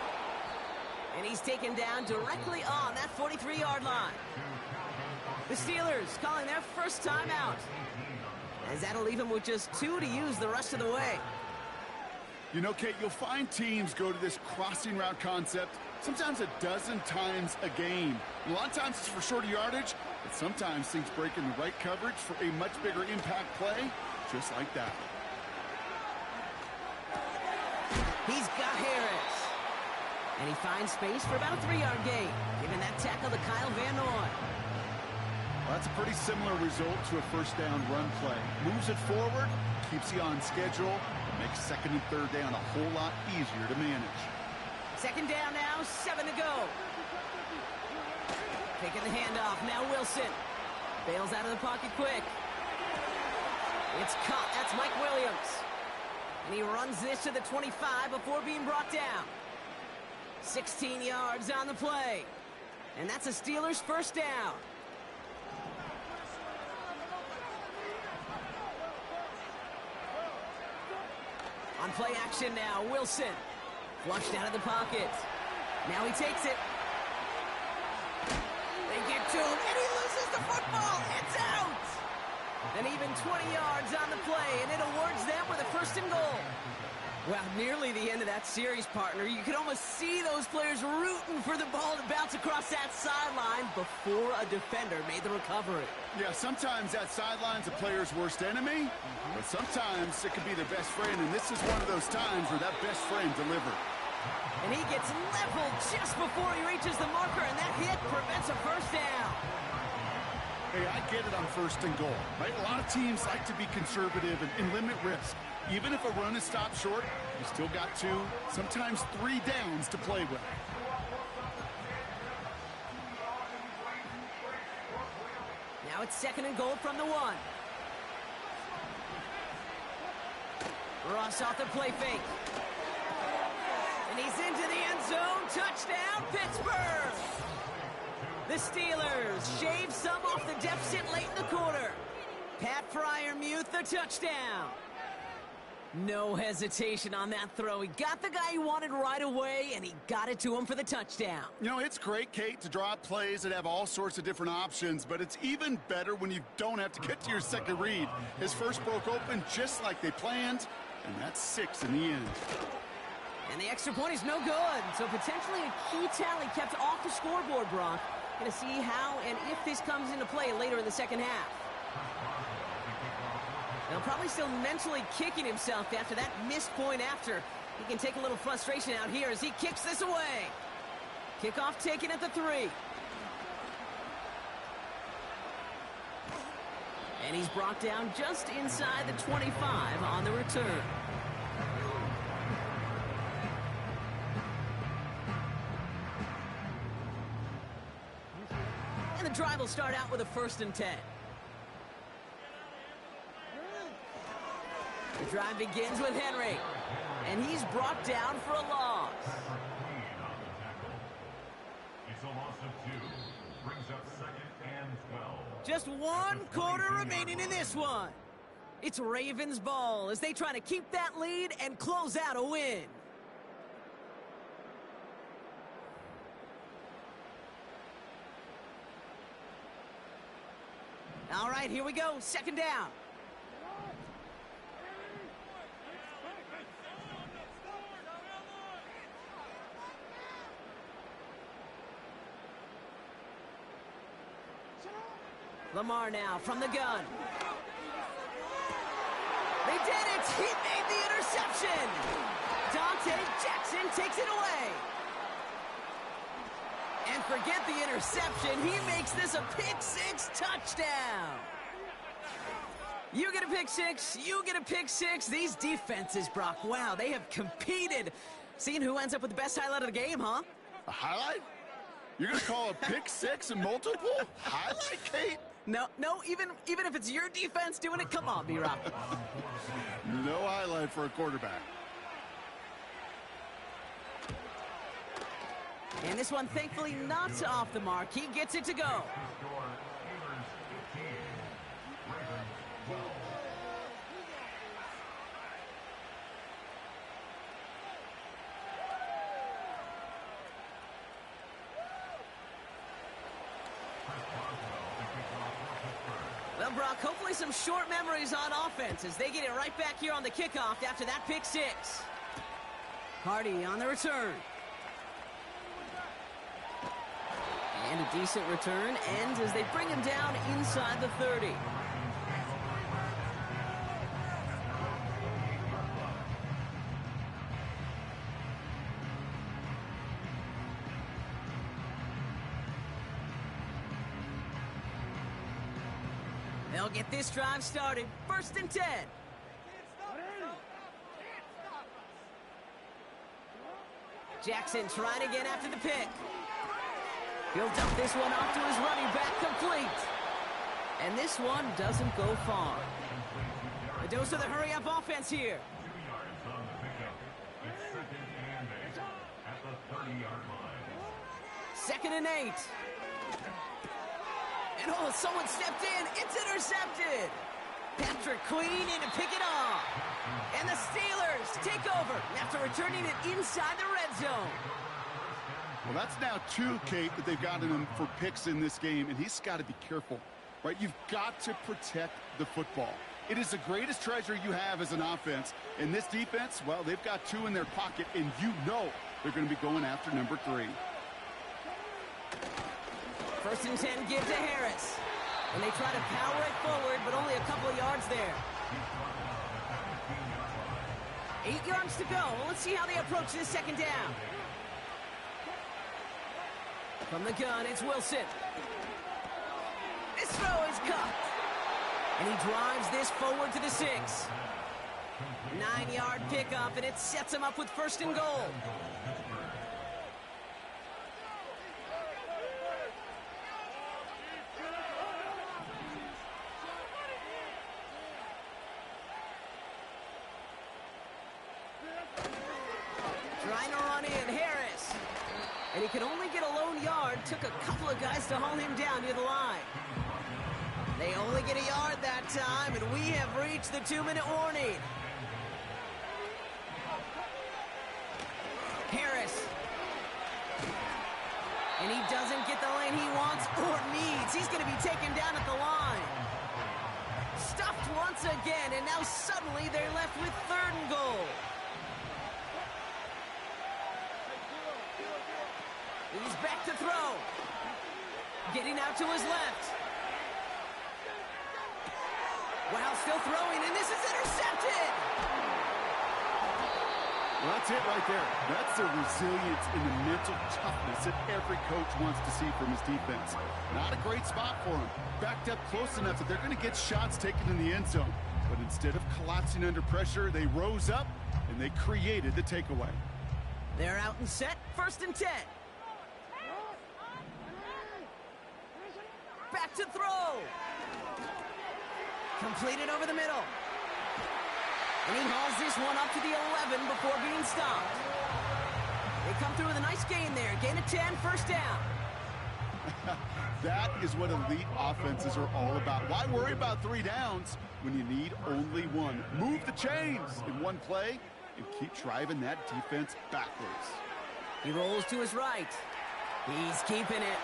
And he's taken down directly on that 43-yard line. The Steelers calling their first timeout, as that'll leave him with just 2 to use the rest of the way. You know, Kate, you'll find teams go to this crossing route concept sometimes a dozen times a game. A lot of times it's for shorter yardage, but sometimes things break in the right coverage for a much bigger impact play, just like that. He's got Harris. And he finds space for about a 3-yard gain, giving that tackle to Kyle Van Noy. Well, that's a pretty similar result to a 1st down run play. Moves it forward, keeps you on schedule, makes 2nd and 3rd down a whole lot easier to manage. 2nd down now, 7 to go. Taking the handoff, now Wilson. Bails out of the pocket quick. It's caught, that's Mike Williams. And he runs this to the 25 before being brought down. 16 yards on the play. And that's a Steelers 1st down. On play action now, Wilson. Flushed out of the pocket. Now he takes it. They get to him, and he loses the football. It's out! And even 20 yards on the play, and it awards them with a 1st and goal. Well, nearly the end of that series, partner. You could almost see those players rooting for the ball to bounce across that sideline before a defender made the recovery. Yeah, sometimes that sideline's a player's worst enemy, but sometimes it could be their best friend, and this is one of those times where that best friend delivered. And he gets leveled just before he reaches the marker, and that hit prevents a 1st down. Hey, I get it on 1st and goal, right? A lot of teams like to be conservative and limit risk. Even if a run is stopped short, you still got 2, sometimes 3 downs to play with. Now it's 2nd and goal from the 1. Ross off the play fake. And he's into the end zone. Touchdown, Pittsburgh! The Steelers shave some off the deficit late in the quarter. Pat Freiermuth, the touchdown. No hesitation on that throw. He got the guy he wanted right away, and he got it to him for the touchdown. You know, it's great, Kate, to draw up plays that have all sorts of different options, but it's even better when you don't have to get to your second read. His first broke open just like they planned, and that's 6 in the end. And the extra point is no good, so potentially a key tally kept off the scoreboard, Brock. Going to see how and if this comes into play later in the second half. Now probably still mentally kicking himself after that missed point after. He can take a little frustration out here as he kicks this away. Kickoff taken at the 3. And he's brought down just inside the 25 on the return. And the drive will start out with a 1st and 10. The drive begins with Henry. And he's brought down for a loss. It's a loss of 2. Brings up 2nd and 12. Just 1 quarter remaining in this one. It's Ravens ball as they try to keep that lead and close out a win. All right, here we go. 2nd down. Lamar now from the gun. They did it! He made the interception! Dante Jackson takes it away. And forget the interception. He makes this a pick-6 touchdown. You get a pick-6. You get a pick-6. These defenses, Brock, wow, they have competed. Seeing who ends up with the best highlight of the game, huh? A highlight? You're going to call a pick-6 and multiple? Highlight, Kate? No, even if it's your defense doing it, come on, B-Rock. No highlight for a quarterback. And this one, thankfully, not off the mark. He gets it to go. Well, Brock, hopefully some short memories on offense as they get it right back here on the kickoff after that pick-6. Hardy on the return. And a decent return ends as they bring him down inside the 30. They'll get this drive started. 1st and 10. Jackson trying again after the pick. He'll dump this one off to his running back, complete. And this one doesn't go far. A dose of the hurry-up offense here. 2 yards on the pickup. It's 2nd and 8 at the 30-yard line. 2nd and 8. And oh, someone stepped in. It's intercepted. Patrick Queen in to pick it off. And the Steelers take over after returning it inside the red zone. Well, that's now 2, Kate, that they've gotten him for picks in this game, and he's got to be careful, right? You've got to protect the football. It is the greatest treasure you have as an offense, and this defense, well, they've got 2 in their pocket, and you know they're going to be going after number 3. 1st and 10, give to Harris. And they try to power it forward, but only a couple of yards there. 8 yards to go. Well, let's see how they approach this 2nd down. From the gun, it's Wilson. This throw is cut. And he drives this forward to the 6. 9-yard pickup, and it sets him up with 1st and goal. Trying to run in, Harris. And he could only get a lone yard. Took a couple of guys to haul him down near the line. They only get a yard that time, and we have reached the 2-minute warning. Harris. And he doesn't get the lane he wants or needs. He's going to be taken down at the line. Stuffed once again, and now suddenly they're left with 3rd and goal. He's back to throw. Getting out to his left. Wow, still throwing, and this is intercepted! Well, that's it right there. That's the resilience and the mental toughness that every coach wants to see from his defense. Not a great spot for him. Backed up close enough that they're going to get shots taken in the end zone. But instead of collapsing under pressure, they rose up and they created the takeaway. They're out and set, 1st and 10. Back to throw. Completed over the middle. And he hauls this one up to the 11 before being stopped. They come through with a nice gain there. Gain of 10, 1st down. That is what elite offenses are all about. Why worry about 3 downs when you need only 1? Move the chains in one play and keep driving that defense backwards. He rolls to his right. He's keeping it.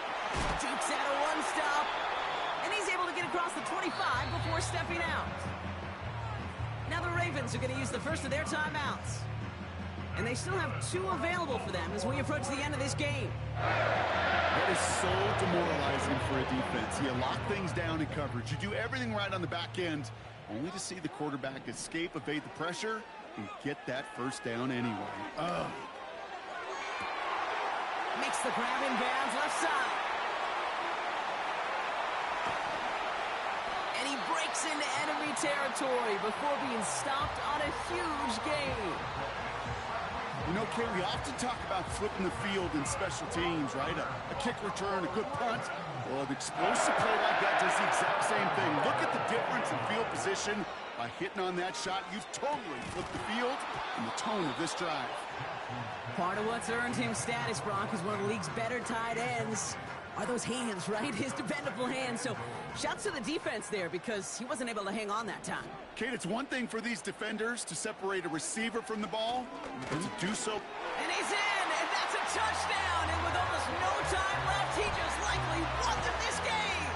Jukes out a 1-stop. And he's able to get across the 25 before stepping out. Now the Ravens are going to use the first of their timeouts. And they still have 2 available for them as we approach the end of this game. That is so demoralizing for a defense. You lock things down in coverage. You do everything right on the back end, only to see the quarterback escape, evade the pressure, and get that 1st down anyway. Ugh. Makes the grab in bounds left side. And he breaks into enemy territory before being stopped on a huge gain. You know, Kay, we often talk about flipping the field in special teams, right? A kick return, a good punt. Well, an explosive play like that does the exact same thing. Look at the difference in field position. By hitting on that shot, you've totally flipped the field and the tone of this drive. Part of what's earned him status, Brock, is one of the league's better tight ends. Are those hands, right? His dependable hands. So shouts to the defense there because he wasn't able to hang on that time. Kate, it's one thing for these defenders to separate a receiver from the ball, but to do so. And he's in, and that's a touchdown. And with almost no time left, he just likely won them this game.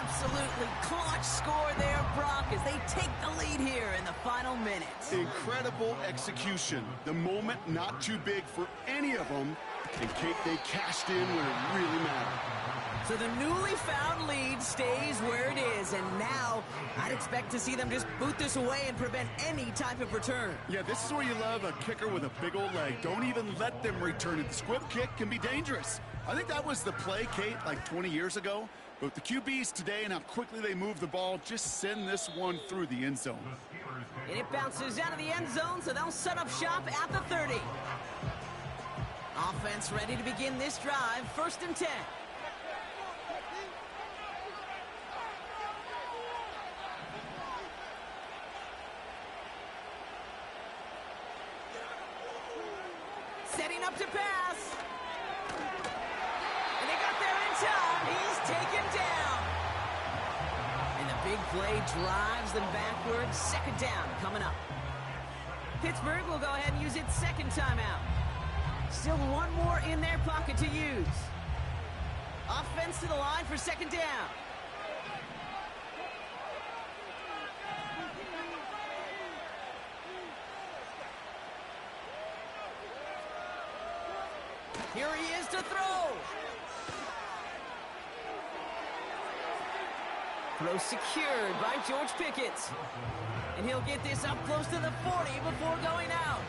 Absolutely clutch score there, Brock, as they take the lead here in the final minutes. Incredible execution. The moment not too big for any of them. And Kate, they cashed in when it really mattered. So the newly found lead stays where it is, and now I'd expect to see them just boot this away and prevent any type of return. Yeah, this is where you love a kicker with a big old leg. Don't even let them return it. The squib kick can be dangerous. I think that was the play, Kate, like 20 years ago. But the QBs today and how quickly they move the ball, just send this one through the end zone. And it bounces out of the end zone, so they'll set up shop at the 30. Offense ready to begin this drive, 1st and 10. Setting up to pass. And they got there in time. He's taken down. And the big play drives them backwards. 2nd down coming up. Pittsburgh will go ahead and use its 2nd timeout. Still 1 more in their pocket to use. Offense to the line for 2nd down. Here he is to throw. Throw secured by George Pickett. And he'll get this up close to the 40 before going out.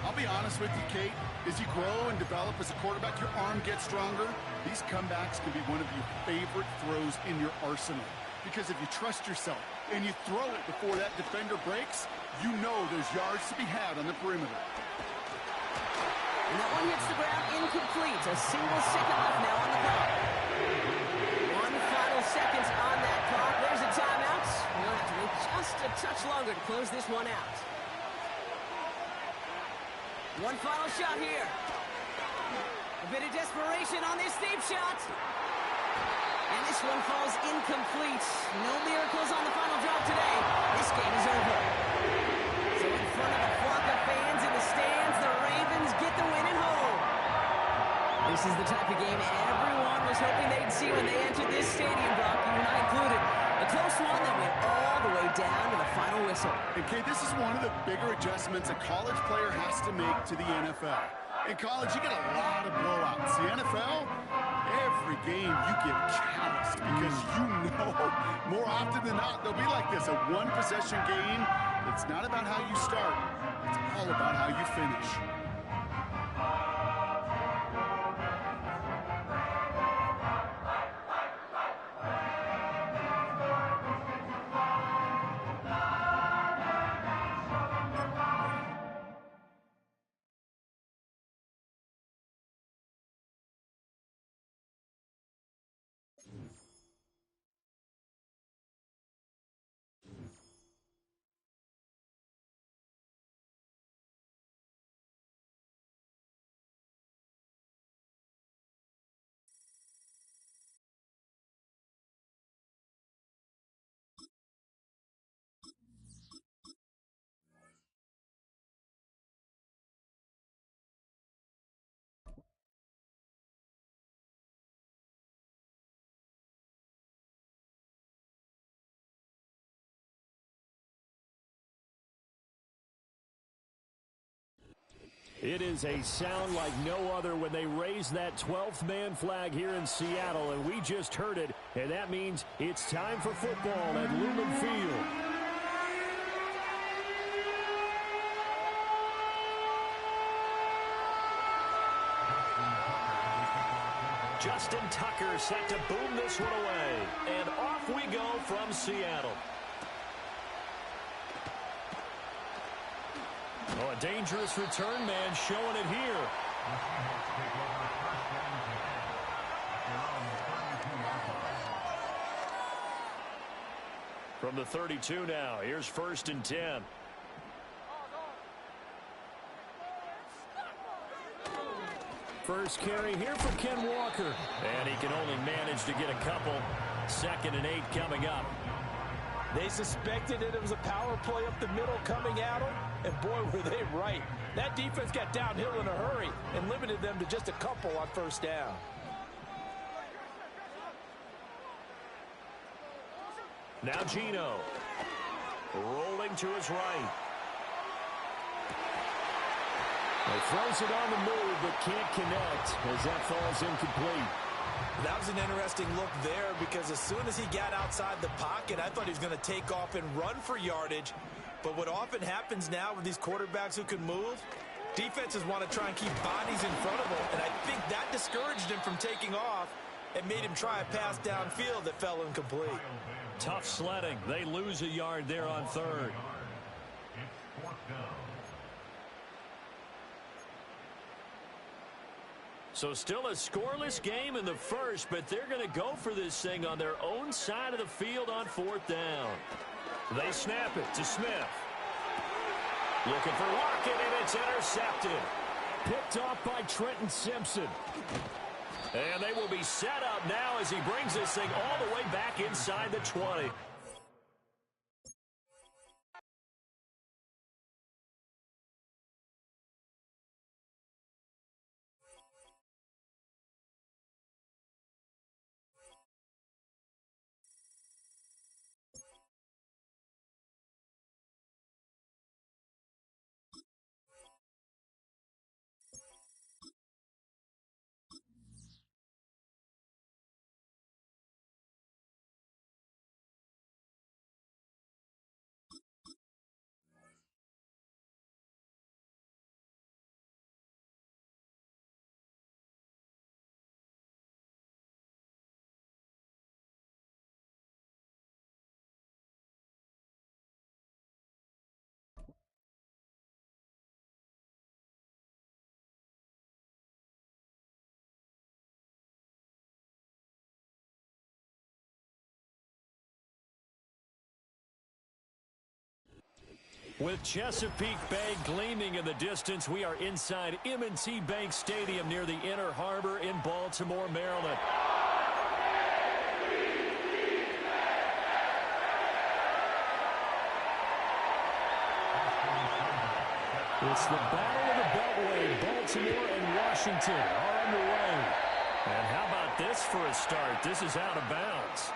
I'll be honest with you, Kate. As you grow and develop as a quarterback, your arm gets stronger. These comebacks can be one of your favorite throws in your arsenal. Because if you trust yourself and you throw it before that defender breaks, you know there's yards to be had on the perimeter. And that one hits the ground incomplete. A single second left now on the clock. 1 final seconds on that clock. There's a timeout. We'll have to wait just a touch longer to close this one out. 1 final shot here. A bit of desperation on this deep shot. And this one falls incomplete. No miracles on the final drive today. This game is over. So in front of a flock of fans in the stands, the Ravens get the win at home. This is the type of game everyone was hoping they'd see when they entered this stadium, Brock, you and I included. A close one that went all the way down to the final whistle. Okay, this is one of the bigger adjustments a college player has to make to the NFL. In college, you get a lot of blowouts. The NFL, every game you get calloused because you know more often than not they'll be like this, a one-possession game. It's not about how you start. It's all about how you finish. It is a sound like no other when they raise that 12th man flag here in Seattle, and we just heard it, and that means it's time for football at Lumen Field. Justin Tucker set to boom this one away, and off we go from Seattle. Oh, a dangerous return man showing it here. From the 32 now, here's 1st and 10. First carry here for Ken Walker. And he can only manage to get a couple. 2nd and 8 coming up. They suspected it was a power play up the middle coming at them, and boy, were they right. That defense got downhill in a hurry and limited them to just a couple on 1st down. Now Gino. Rolling to his right. He throws it on the move, but can't connect as that falls incomplete. That was an interesting look there because as soon as he got outside the pocket, I thought he was going to take off and run for yardage. But what often happens now with these quarterbacks who can move, defenses want to try and keep bodies in front of them. And I think that discouraged him from taking off and made him try a pass downfield that fell incomplete. Tough sledding. They lose a yard there on 3rd. So still a scoreless game in the 1st, but they're going to go for this thing on their own side of the field on 4th down. They snap it to Smith. Looking for Lockett, and it's intercepted. Picked off by Trenton Simpson. And they will be set up now as he brings this thing all the way back inside the 20. With Chesapeake Bay gleaming in the distance, we are inside M&T Bank Stadium near the Inner Harbor in Baltimore, Maryland. It's the Battle of the Beltway. Baltimore and Washington are underway. And how about this for a start? This is out of bounds.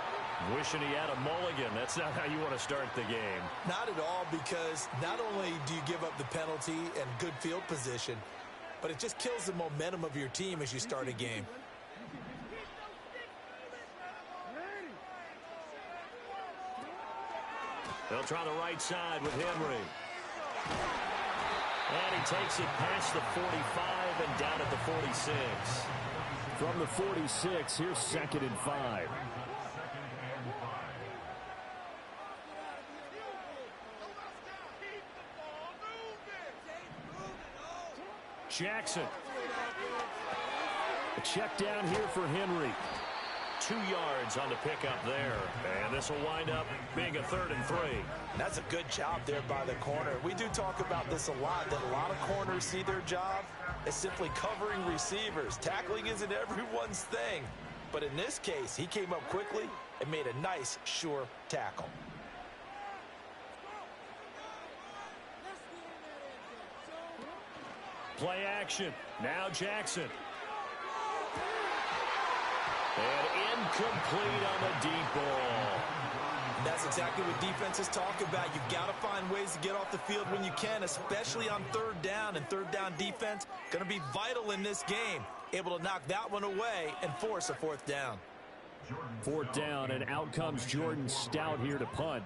Wishing he had a mulligan. That's not how you want to start the game. Not at all, because not only do you give up the penalty and good field position, but it just kills the momentum of your team as you start a game. They'll try the right side with Henry. And he takes it past the 45 and down at the 46. From the 46, here's 2nd and 5. Jackson. A check down here for Henry. 2 yards on the pickup there. And this will wind up being a 3rd and 3. That's a good job there by the corner. We do talk about this a lot, that a lot of corners see their job as simply covering receivers. Tackling isn't everyone's thing. But in this case, he came up quickly and made a nice, sure tackle. Play action. Now Jackson. And incomplete on the deep ball. That's exactly what defenses talk about. You've got to find ways to get off the field when you can, especially on 3rd down. And 3rd down defense going to be vital in this game. Able to knock that one away and force a 4th down. 4th down, and out comes Jordan Stout here to punt.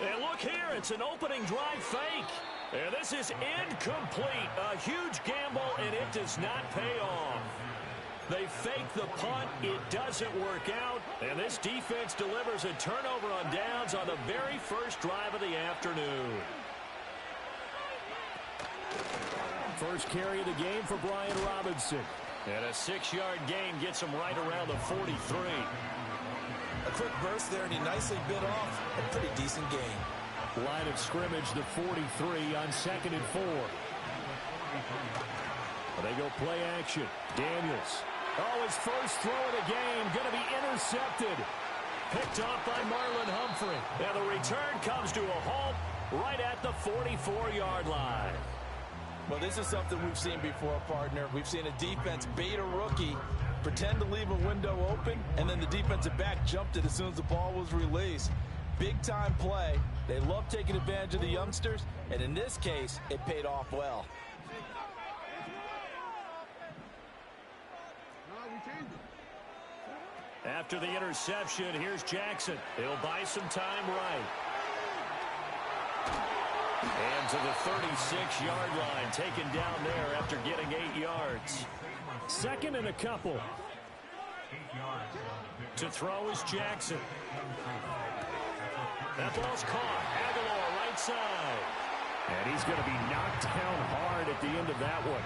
And look here, it's an opening drive fake. And this is incomplete. A huge gamble, and it does not pay off. They fake the punt. It doesn't work out. And this defense delivers a turnover on downs on the very first drive of the afternoon. First carry of the game for Brian Robinson. And a 6-yard gain gets him right around the 43. A quick burst there, and he nicely bit off a pretty decent gain. Line of scrimmage, the 43 on 2nd and 4. They go play action. Daniels. Oh, his first throw of the game going to be intercepted. Picked off by Marlon Humphrey. And the return comes to a halt right at the 44-yard line. Well, this is something we've seen before, partner. We've seen a defense bait a rookie, pretend to leave a window open, and then the defensive back jumped it as soon as the ball was released. Big-time play. They love taking advantage of the youngsters, and in this case, it paid off well. After the interception, here's Jackson. He'll buy some time right. And to the 36-yard line, taken down there after getting 8 yards. 2nd and a couple. To throw is Jackson. That ball's caught. Aguilar right side. And he's going to be knocked down hard at the end of that one.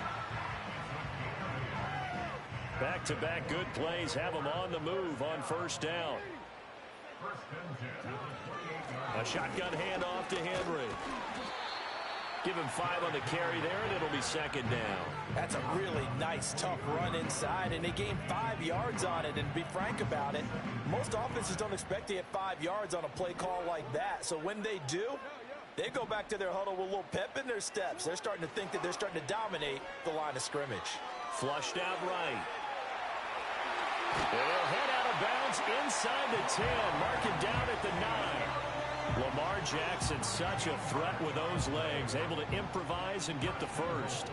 Back-to-back good plays have him on the move on 1st down. A shotgun handoff to Henry. Give him 5 on the carry there, and it'll be 2nd down. That's a really nice, tough run inside, and they gained 5 yards on it. And to be frank about it, most offenses don't expect to hit 5 yards on a play call like that. So when they do, they go back to their huddle with a little pep in their steps. They're starting to think that they're starting to dominate the line of scrimmage. Flushed out right. They'll head out of bounds inside the 10. Mark it down at the 9. Lamar Jackson, such a threat with those legs. Able to improvise and get the first.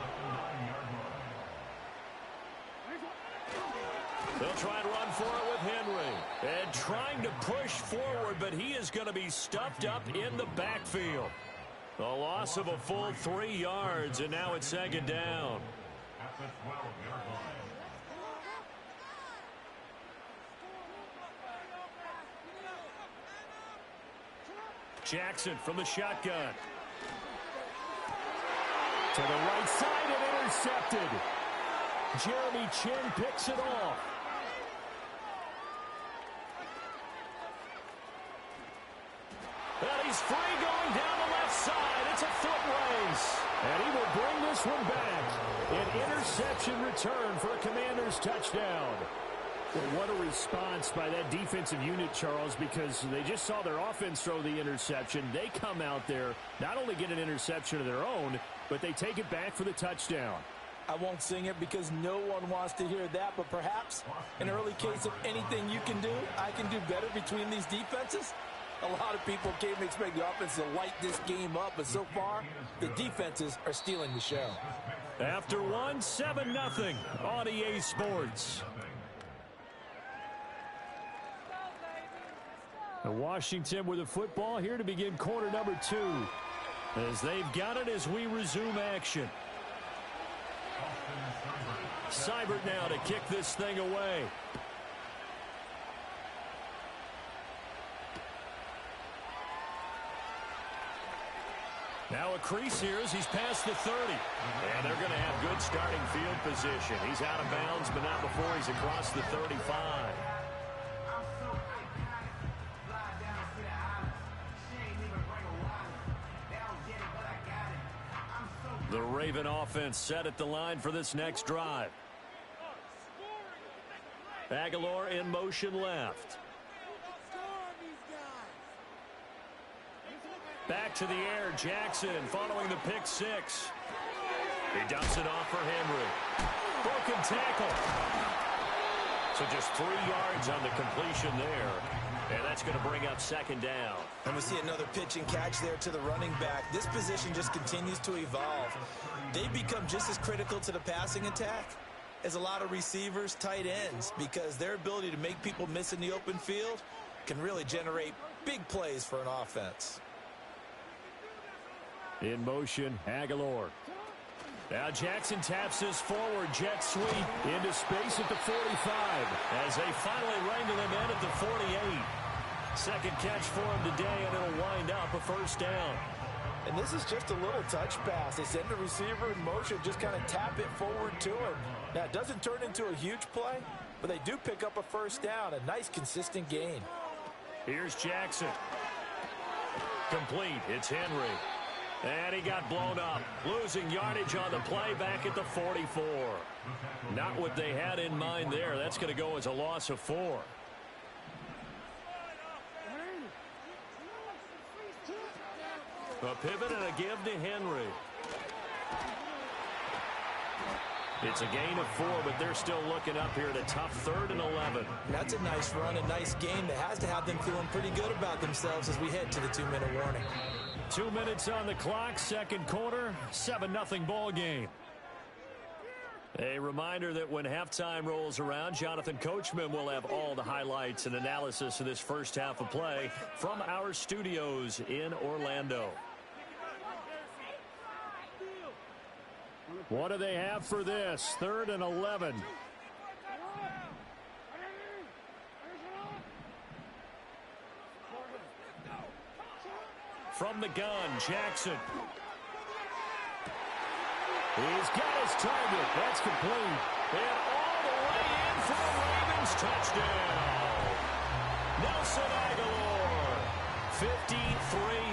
They'll try and run for it with Henry. And trying to push forward, but he is going to be stuffed up in the backfield. A loss of a full 3 yards, and now it's 2nd down. At the 12-yard line. Jackson from the shotgun. To the right side and intercepted. Jeremy Chin picks it off. And he's free going down the left side. It's a foot race. And he will bring this one back. An interception return for a Commanders touchdown. Well, what a response by that defensive unit, Charles, because they just saw their offense throw the interception. They come out there, not only get an interception of their own, but they take it back for the touchdown. I won't sing it because no one wants to hear that, but perhaps an early case of anything you can do, I can do better between these defenses. A lot of people came to expect the offense to light this game up, but so far, the defenses are stealing the show. After one, 7-0 on EA Sports. Washington with the football here to begin quarter number 2. As they've got it as we resume action. Seibert now to kick this thing away. Now a crease here as he's past the 30. And they're going to have good starting field position. He's out of bounds, but not before he's across the 35. The Raven offense set at the line for this next drive. Aguilar in motion left. Back to the air, Jackson following the pick 6. He dumps it off for Henry. Broken tackle. So just 3 yards on the completion there. And that's going to bring up second down. And we see another pitch and catch there to the running back. This position just continues to evolve. They become just as critical to the passing attack as a lot of receivers, tight ends, because their ability to make people miss in the open field can really generate big plays for an offense. In motion, Aguilar. Now Jackson taps his forward jet sweep into space at the 45 as they finally wrangle him in at the 48. Second catch for him today, and it'll wind up a first down. And this is just a little touch pass. They send the receiver in motion, just kind of tap it forward to him. Now, it doesn't turn into a huge play, but they do pick up a first down, a nice, consistent gain. Here's Jackson. Complete. It's Henry. And he got blown up. Losing yardage on the play back at the 44. Not what they had in mind there. That's going to go as a loss of 4. A pivot and a give to Henry. It's a gain of 4, but they're still looking up here at a tough 3rd and 11. That's a nice run, a nice game that has to have them feeling pretty good about themselves as we head to the 2-minute warning. 2 minutes on the clock, second quarter, 7-0 ball game. A reminder that when halftime rolls around, Jonathan Coachman will have all the highlights and analysis of this first half of play from our studios in Orlando. What do they have for this? 3rd and 11. From the gun, Jackson. He's got his target. That's complete. And all the way in for the Ravens touchdown. Nelson Aguilar, 53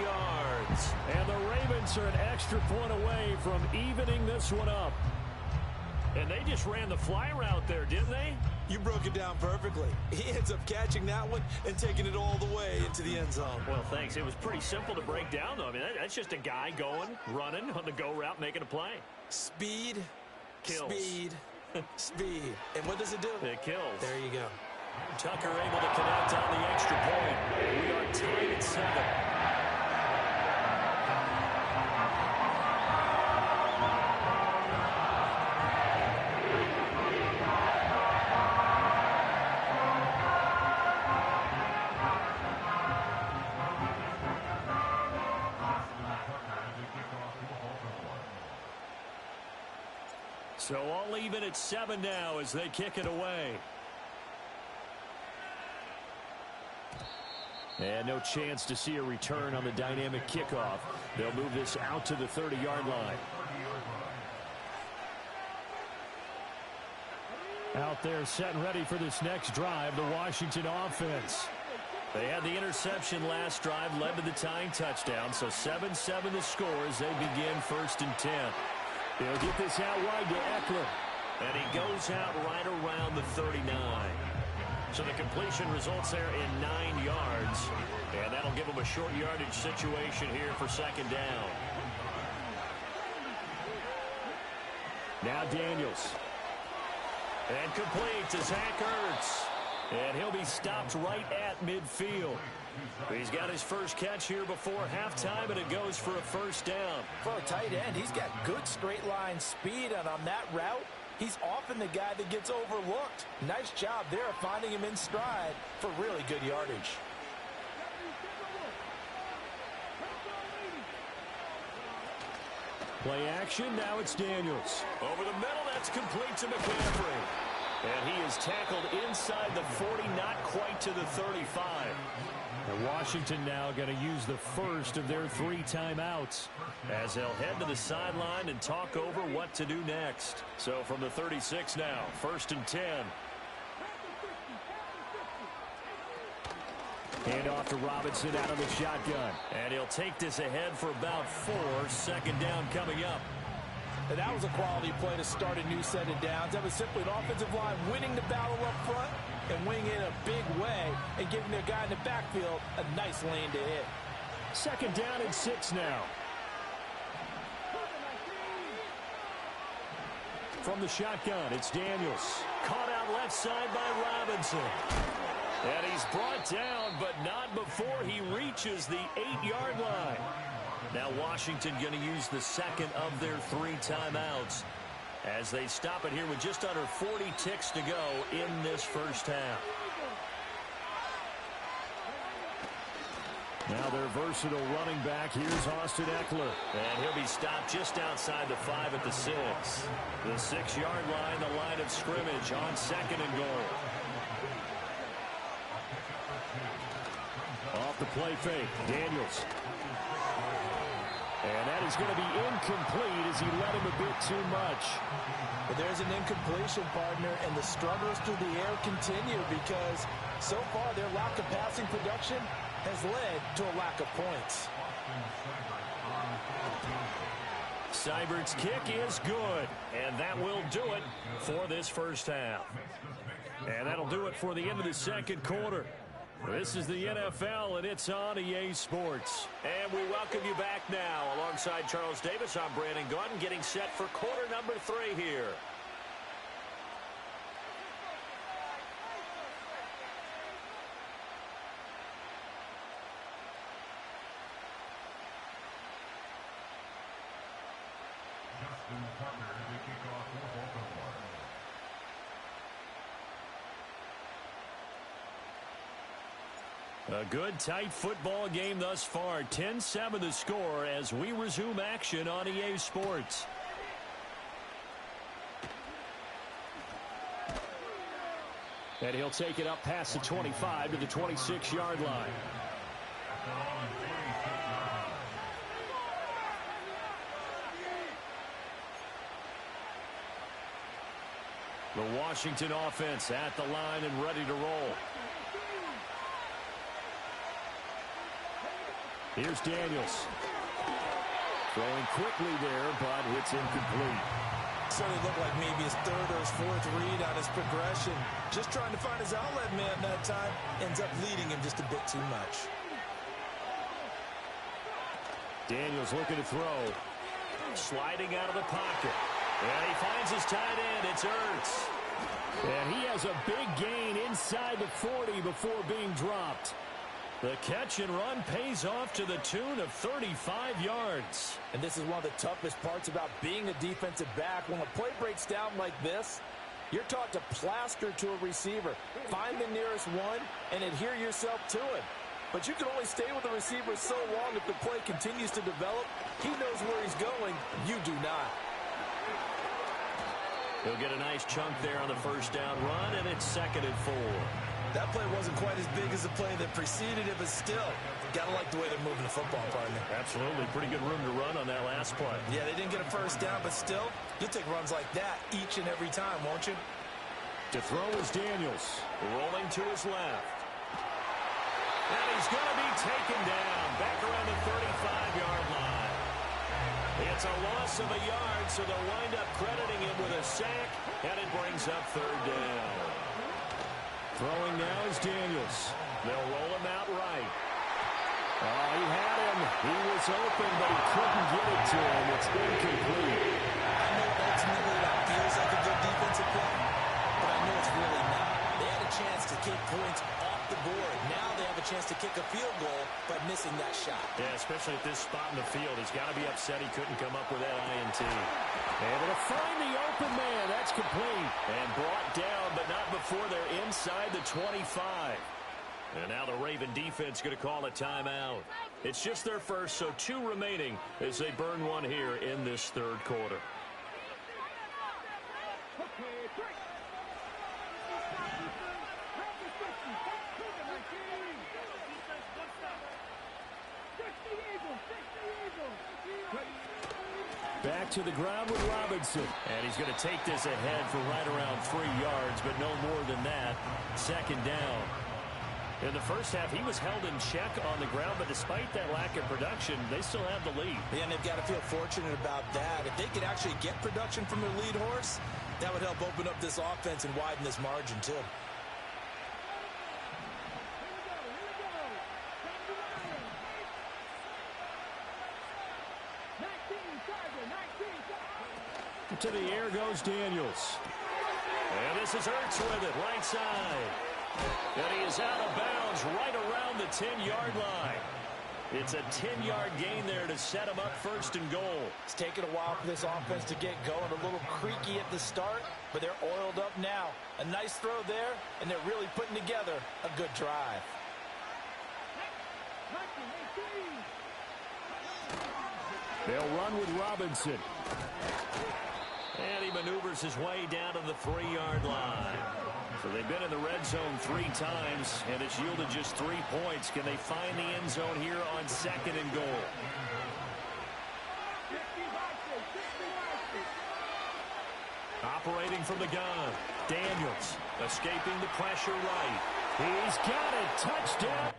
yards. And the Ravens are an extra point away from evening this one up. And they just ran the fly route there, didn't they? You broke it down perfectly. He ends up catching that one and taking it all the way into the end zone. Well, thanks. It was pretty simple to break down, though. I mean, that's just a guy going, running on the go route, making a play. Speed, kills. Speed, speed. And what does it do? It kills. There you go. Tucker able to connect on the extra point. We are tied at 7. So all even at 7 now as they kick it away. And no chance to see a return on the dynamic kickoff. They'll move this out to the 30-yard line. Out there set and ready for this next drive, the Washington offense. They had the interception last drive, led to the tying touchdown. So 7-7 the score as they begin 1st and 10. They'll get this out wide to Eckler. And he goes out right around the 39. So the completion results there in 9 yards. And that'll give them a short yardage situation here for second down. Now Daniels. And complete to Zach Ertz. And he'll be stopped right at midfield. He's got his first catch here before halftime, and it goes for a first down. For a tight end, he's got good straight line speed, and on that route, he's often the guy that gets overlooked. Nice job there of finding him in stride for really good yardage. Play action, now it's Daniels. Over the middle, that's complete to McCaffrey. And he is tackled inside the 40, not quite to the 35. And Washington now going to use the first of their 3 timeouts as they'll head to the sideline and talk over what to do next. So from the 36 now, 1st and 10. Hand off to Robinson out of the shotgun. And he'll take this ahead for about 4. 2nd down coming up. And that was a quality play to start a new set of downs. That was simply an offensive line winning the battle up front and winning it in a big way and giving their guy in the backfield a nice lane to hit. 2nd down and 6 now. From the shotgun, it's Daniels. Caught out left side by Robinson. And he's brought down, but not before he reaches the 8-yard line. Now Washington going to use the second of their 3 timeouts as they stop it here with just under 40 ticks to go in this first half. Now their versatile running back, here's Austin Eckler. And he'll be stopped just outside the 5 at the 6. The 6-yard line, the line of scrimmage on 2nd and goal. Off the play fake, Daniels. And that is going to be incomplete as he let him a bit too much. But there's an incompletion, partner, and the struggles through the air continue because so far their lack of passing production has led to a lack of points. Seibert's kick is good, and that will do it for this first half. And that'll do it for the end of the 2nd quarter. This is the NFL, and it's on EA Sports. And we welcome you back now. Alongside Charles Davis, I'm Brandon Gunn, getting set for quarter number 3 here. A good, tight football game thus far. 10-7 the score as we resume action on EA Sports. And he'll take it up past the 25 to the 26-yard line. The Washington offense at the line and ready to roll. Here's Daniels. Throwing quickly there, but it's incomplete. Certainly looked like maybe his 3rd or his 4th read on his progression. Just trying to find his outlet man that time. Ends up leading him just a bit too much. Daniels looking to throw. Sliding out of the pocket. And he finds his tight end. It's Ertz. And he has a big gain inside the 40 before being dropped. The catch and run pays off to the tune of 35 yards. And this is one of the toughest parts about being a defensive back. When a play breaks down like this, you're taught to plaster to a receiver. Find the nearest one and adhere yourself to it. But you can only stay with the receiver so long if the play continues to develop. He knows where he's going. You do not. He'll get a nice chunk there on the first down run, and it's 2nd and 4. That play wasn't quite as big as the play that preceded it, but still, gotta like the way they're moving the football, partner. Absolutely. Pretty good room to run on that last play. Yeah, they didn't get a first down, but still, you'll take runs like that each and every time, won't you? To throw is Daniels. Rolling to his left. And he's going to be taken down back around the 35-yard line. It's a loss of a yard, so they'll wind up crediting him with a sack, and it brings up 3rd down. Throwing now is Daniels. They'll roll him out right. Oh, he had him. He was open, but he couldn't get it to him. It's incomplete. I know ultimately that feels like a good defensive play, but I know it's really not. They had a chance to kick points off the board. Now they have a chance to kick a field missing that shot. Yeah, especially at this spot in the field. He's got to be upset he couldn't come up with that INT. Able to find the open man. That's complete. And brought down, but not before they're inside the 25. And now the Raven defense going to call a timeout. It's just their first, so 2 remaining as they burn one here in this third quarter. Back to the ground with Robinson. And he's going to take this ahead for right around 3 yards, but no more than that. Second down. In the first half, he was held in check on the ground, but despite that lack of production, they still have the lead. Yeah, and they've got to feel fortunate about that. If they could actually get production from their lead horse, that would help open up this offense and widen this margin, too. To the air goes Daniels. And this is Ertz with it, right side. And he is out of bounds right around the 10-yard line. It's a 10-yard gain there to set him up first and goal. It's taken a while for this offense to get going. A little creaky at the start, but they're oiled up now. A nice throw there, and they're really putting together a good drive. They'll run with Robinson. And he maneuvers his way down to the 3-yard line. So they've been in the red zone 3 times, and it's yielded just 3 points. Can they find the end zone here on second and goal? Operating from the gun. Daniels escaping the pressure right. He's got it. Touchdown.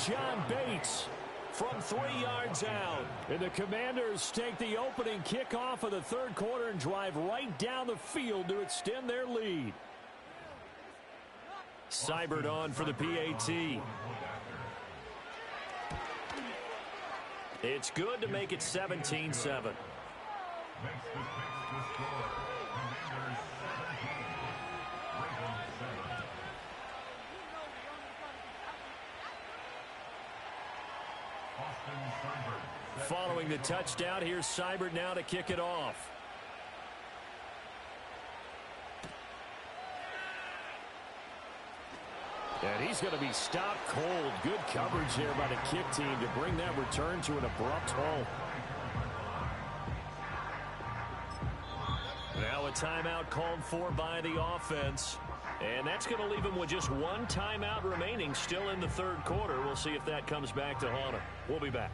John Bates from 3 yards out. And the Commanders take the opening kickoff of the third quarter and drive right down the field to extend their lead. Seibert on for the PAT. It's good to make it 17-7. Following the touchdown, here's Seibert now to kick it off. And he's going to be stopped cold. Good coverage there by the kick team to bring that return to an abrupt halt. Now a timeout called for by the offense. And that's going to leave him with just 1 timeout remaining still in the third quarter. We'll see if that comes back to haunt him. We'll be back.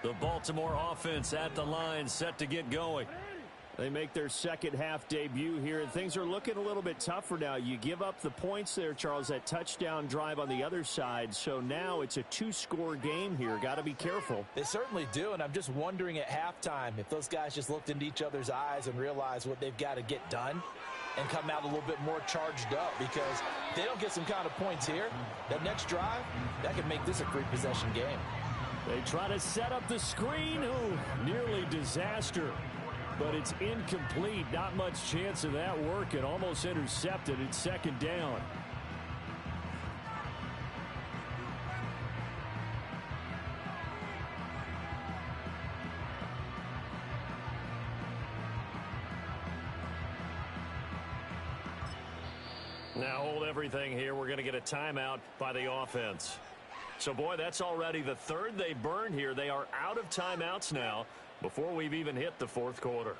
The Baltimore offense at the line, set to get going. They make their second half debut here, and things are looking a little bit tougher now. You give up the points there, Charles, that touchdown drive on the other side. So now it's a 2-score game here. Got to be careful. They certainly do, and I'm just wondering at halftime if those guys just looked into each other's eyes and realized what they've got to get done and come out a little bit more charged up, because if they don't get some kind of points here, that next drive, that could make this a 3-possession game. They try to set up the screen. Ooh, nearly disaster. But it's incomplete. Not much chance of that working. Almost intercepted. It's second down. Now hold everything here. We're going to get a timeout by the offense. So, boy, that's already the third they burned here. They are out of timeouts now before we've even hit the fourth quarter.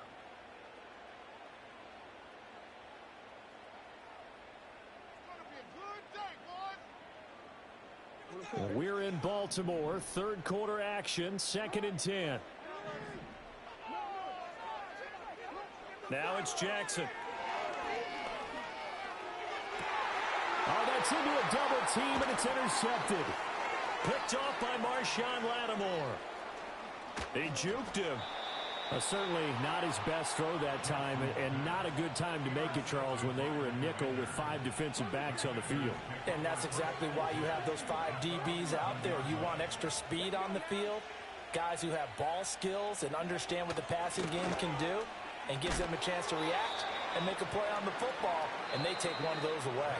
We're in Baltimore, third quarter action, 2nd and 10. Now it's Jackson. Oh, that's into a double team, and it's intercepted. Picked off by Marshawn Lattimore. He juked him. Certainly not his best throw that time, and not a good time to make it, Charles, when they were a nickel with 5 defensive backs on the field. And that's exactly why you have those 5 DBs out there. You want extra speed on the field, guys who have ball skills and understand what the passing game can do, and gives them a chance to react and make a play on the football, and they take one of those away.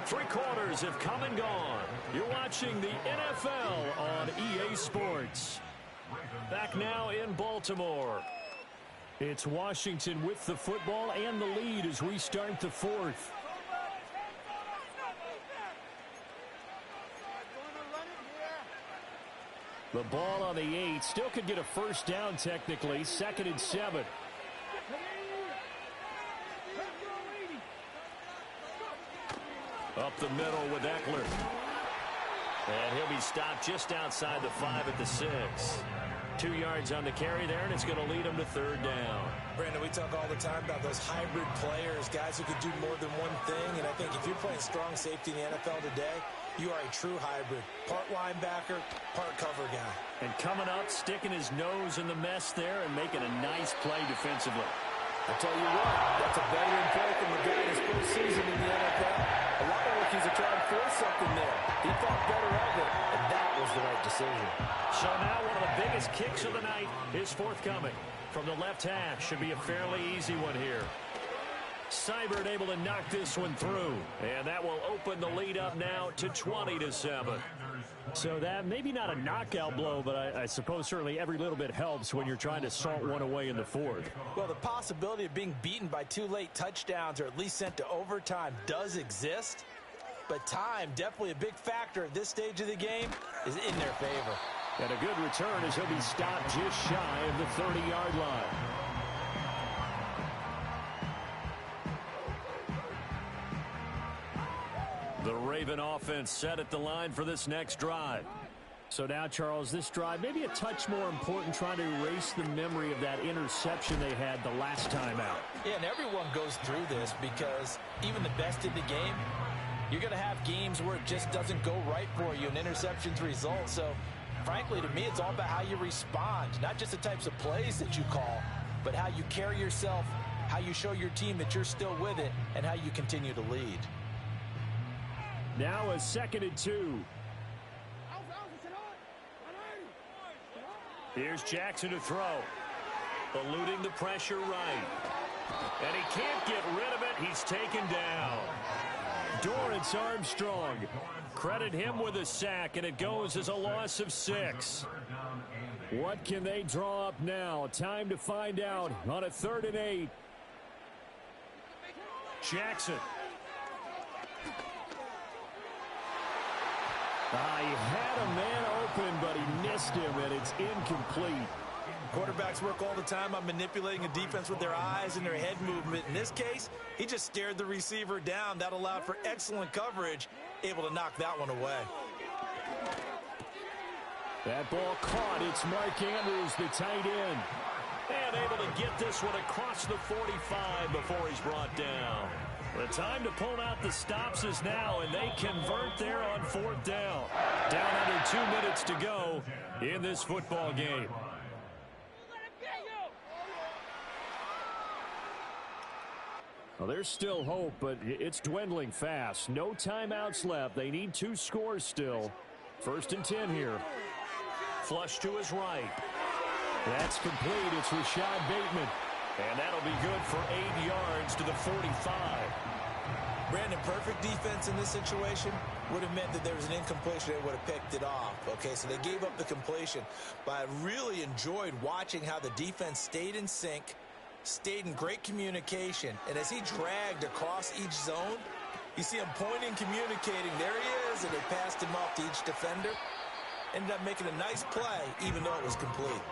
3 quarters have come and gone. You're watching the NFL on EA Sports. Back now in Baltimore. It's Washington with the football and the lead as we start the 4th. The ball on the 8. Still could get a first down technically. 2nd and 7. Up the middle with Eckler. And he'll be stopped just outside the 5 at the 6. 2 yards on the carry there, and it's going to lead him to 3rd down. Brandon, we talk all the time about those hybrid players, guys who can do more than one thing. And I think if you're playing strong safety in the NFL today, you are a true hybrid. Part linebacker, part cover guy. And coming up, sticking his nose in the mess there and making a nice play defensively. I tell you what, that's a veteran play from the guy in his first season in the NFL. A lot of rookies are trying to force something there. He thought better of it, and that was the right decision. So now one of the biggest kicks of the night is forthcoming. From the left hash, should be a fairly easy one here. Seibert able to knock this one through, and that will open the lead up now to 20-7. So that maybe not a knockout blow, but I suppose certainly every little bit helps when you're trying to salt one away in the 4th. Well, the possibility of being beaten by 2 late touchdowns or at least sent to overtime does exist, but time, definitely a big factor at this stage of the game, is in their favor. And a good return as he'll be stopped just shy of the 30-yard line. The Raven offense set at the line for this next drive. So now, Charles, this drive maybe a touch more important, trying to erase the memory of that interception they had the last time out. Yeah, and everyone goes through this because even the best in the game, you're going to have games where it just doesn't go right for you, and interceptions result. So, frankly, to me, it's all about how you respond, not just the types of plays that you call, but how you carry yourself, how you show your team that you're still with it, and how you continue to lead. Now a 2nd and 2. Here's Jackson to throw. Eluding the pressure right. And he can't get rid of it. He's taken down. Dorrance Armstrong. Credit him with a sack, and it goes as a loss of 6. What can they draw up now? Time to find out on a 3rd and 8. Jackson. He had a man open, but he missed him, and it's incomplete. Quarterbacks work all the time on manipulating a defense with their eyes and their head movement. In this case, he just stared the receiver down. That allowed for excellent coverage, able to knock that one away. That ball caught. It's Mark Andrews, the tight end. And able to get this one across the 45 before he's brought down. The time to pull out the stops is now, and they convert there on 4th down. Down under 2 minutes to go in this football game. Well, there's still hope, but it's dwindling fast. No timeouts left. They need 2 scores still. 1st and 10 here. Flush to his right. That's complete. It's Rashad Bateman. And that'll be good for 8 yards to the 45. Brandon, perfect defense in this situation would have meant that there was an incompletion that would have picked it off. Okay, so they gave up the completion. But I really enjoyed watching how the defense stayed in sync, stayed in great communication. And as he dragged across each zone, you see him pointing, communicating. There he is, and they passed him off to each defender. Ended up making a nice play, even though it was complete.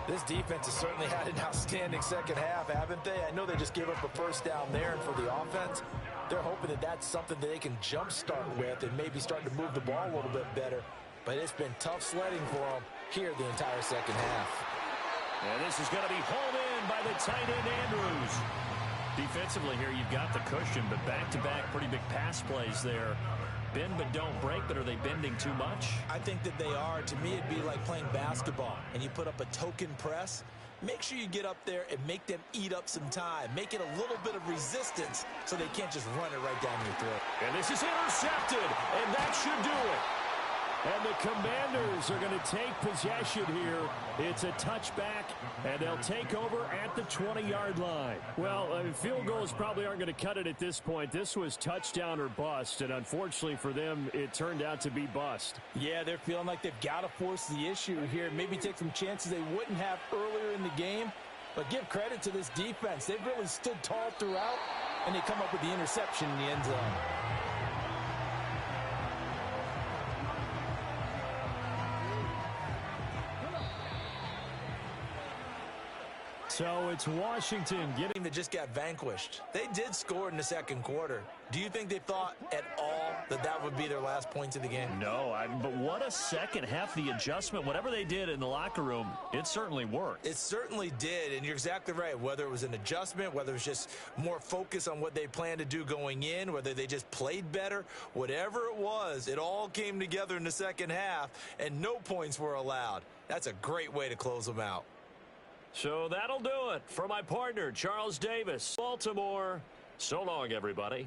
This defense has certainly had an outstanding second half, haven't they? I know they just gave up a first down there, and for the offense, They're hoping that that's something that they can jumpstart with and maybe start to move the ball a little bit better. But it's been tough sledding for them here the entire second half. And this is going to be hauled in by the tight end, Andrews. Defensively here, you've got the cushion, but back-to-back pretty big pass plays there. Bend but don't break, but are they bending too much? I think that they are. To me, it'd be like playing basketball, and you put up a token press. Make sure you get up there and make them eat up some time. Make it a little bit of resistance so they can't just run it right down your throat. And this is intercepted, and that should do it. And the Commanders are going to take possession here. It's a touchback, and they'll take over at the 20-yard line. Well, field goals probably aren't going to cut it at this point. This was touchdown or bust, and unfortunately for them, it turned out to be bust. Yeah, they're feeling like they've got to force the issue here. Maybe take some chances they wouldn't have earlier in the game. But give credit to this defense. They've really stood tall throughout, and they come up with the interception in the end zone. So it's Washington getting that just got vanquished. They did score in the second quarter. Do you think they thought at all that that would be their last points of the game? No, but what a second half. The adjustment, whatever they did in the locker room, it certainly worked. It certainly did, and you're exactly right. Whether it was an adjustment, whether it was just more focus on what they planned to do going in, whether they just played better, whatever it was, it all came together in the second half, and no points were allowed. That's a great way to close them out. So that'll do it for my partner, Charles Davis. Baltimore, so long, everybody.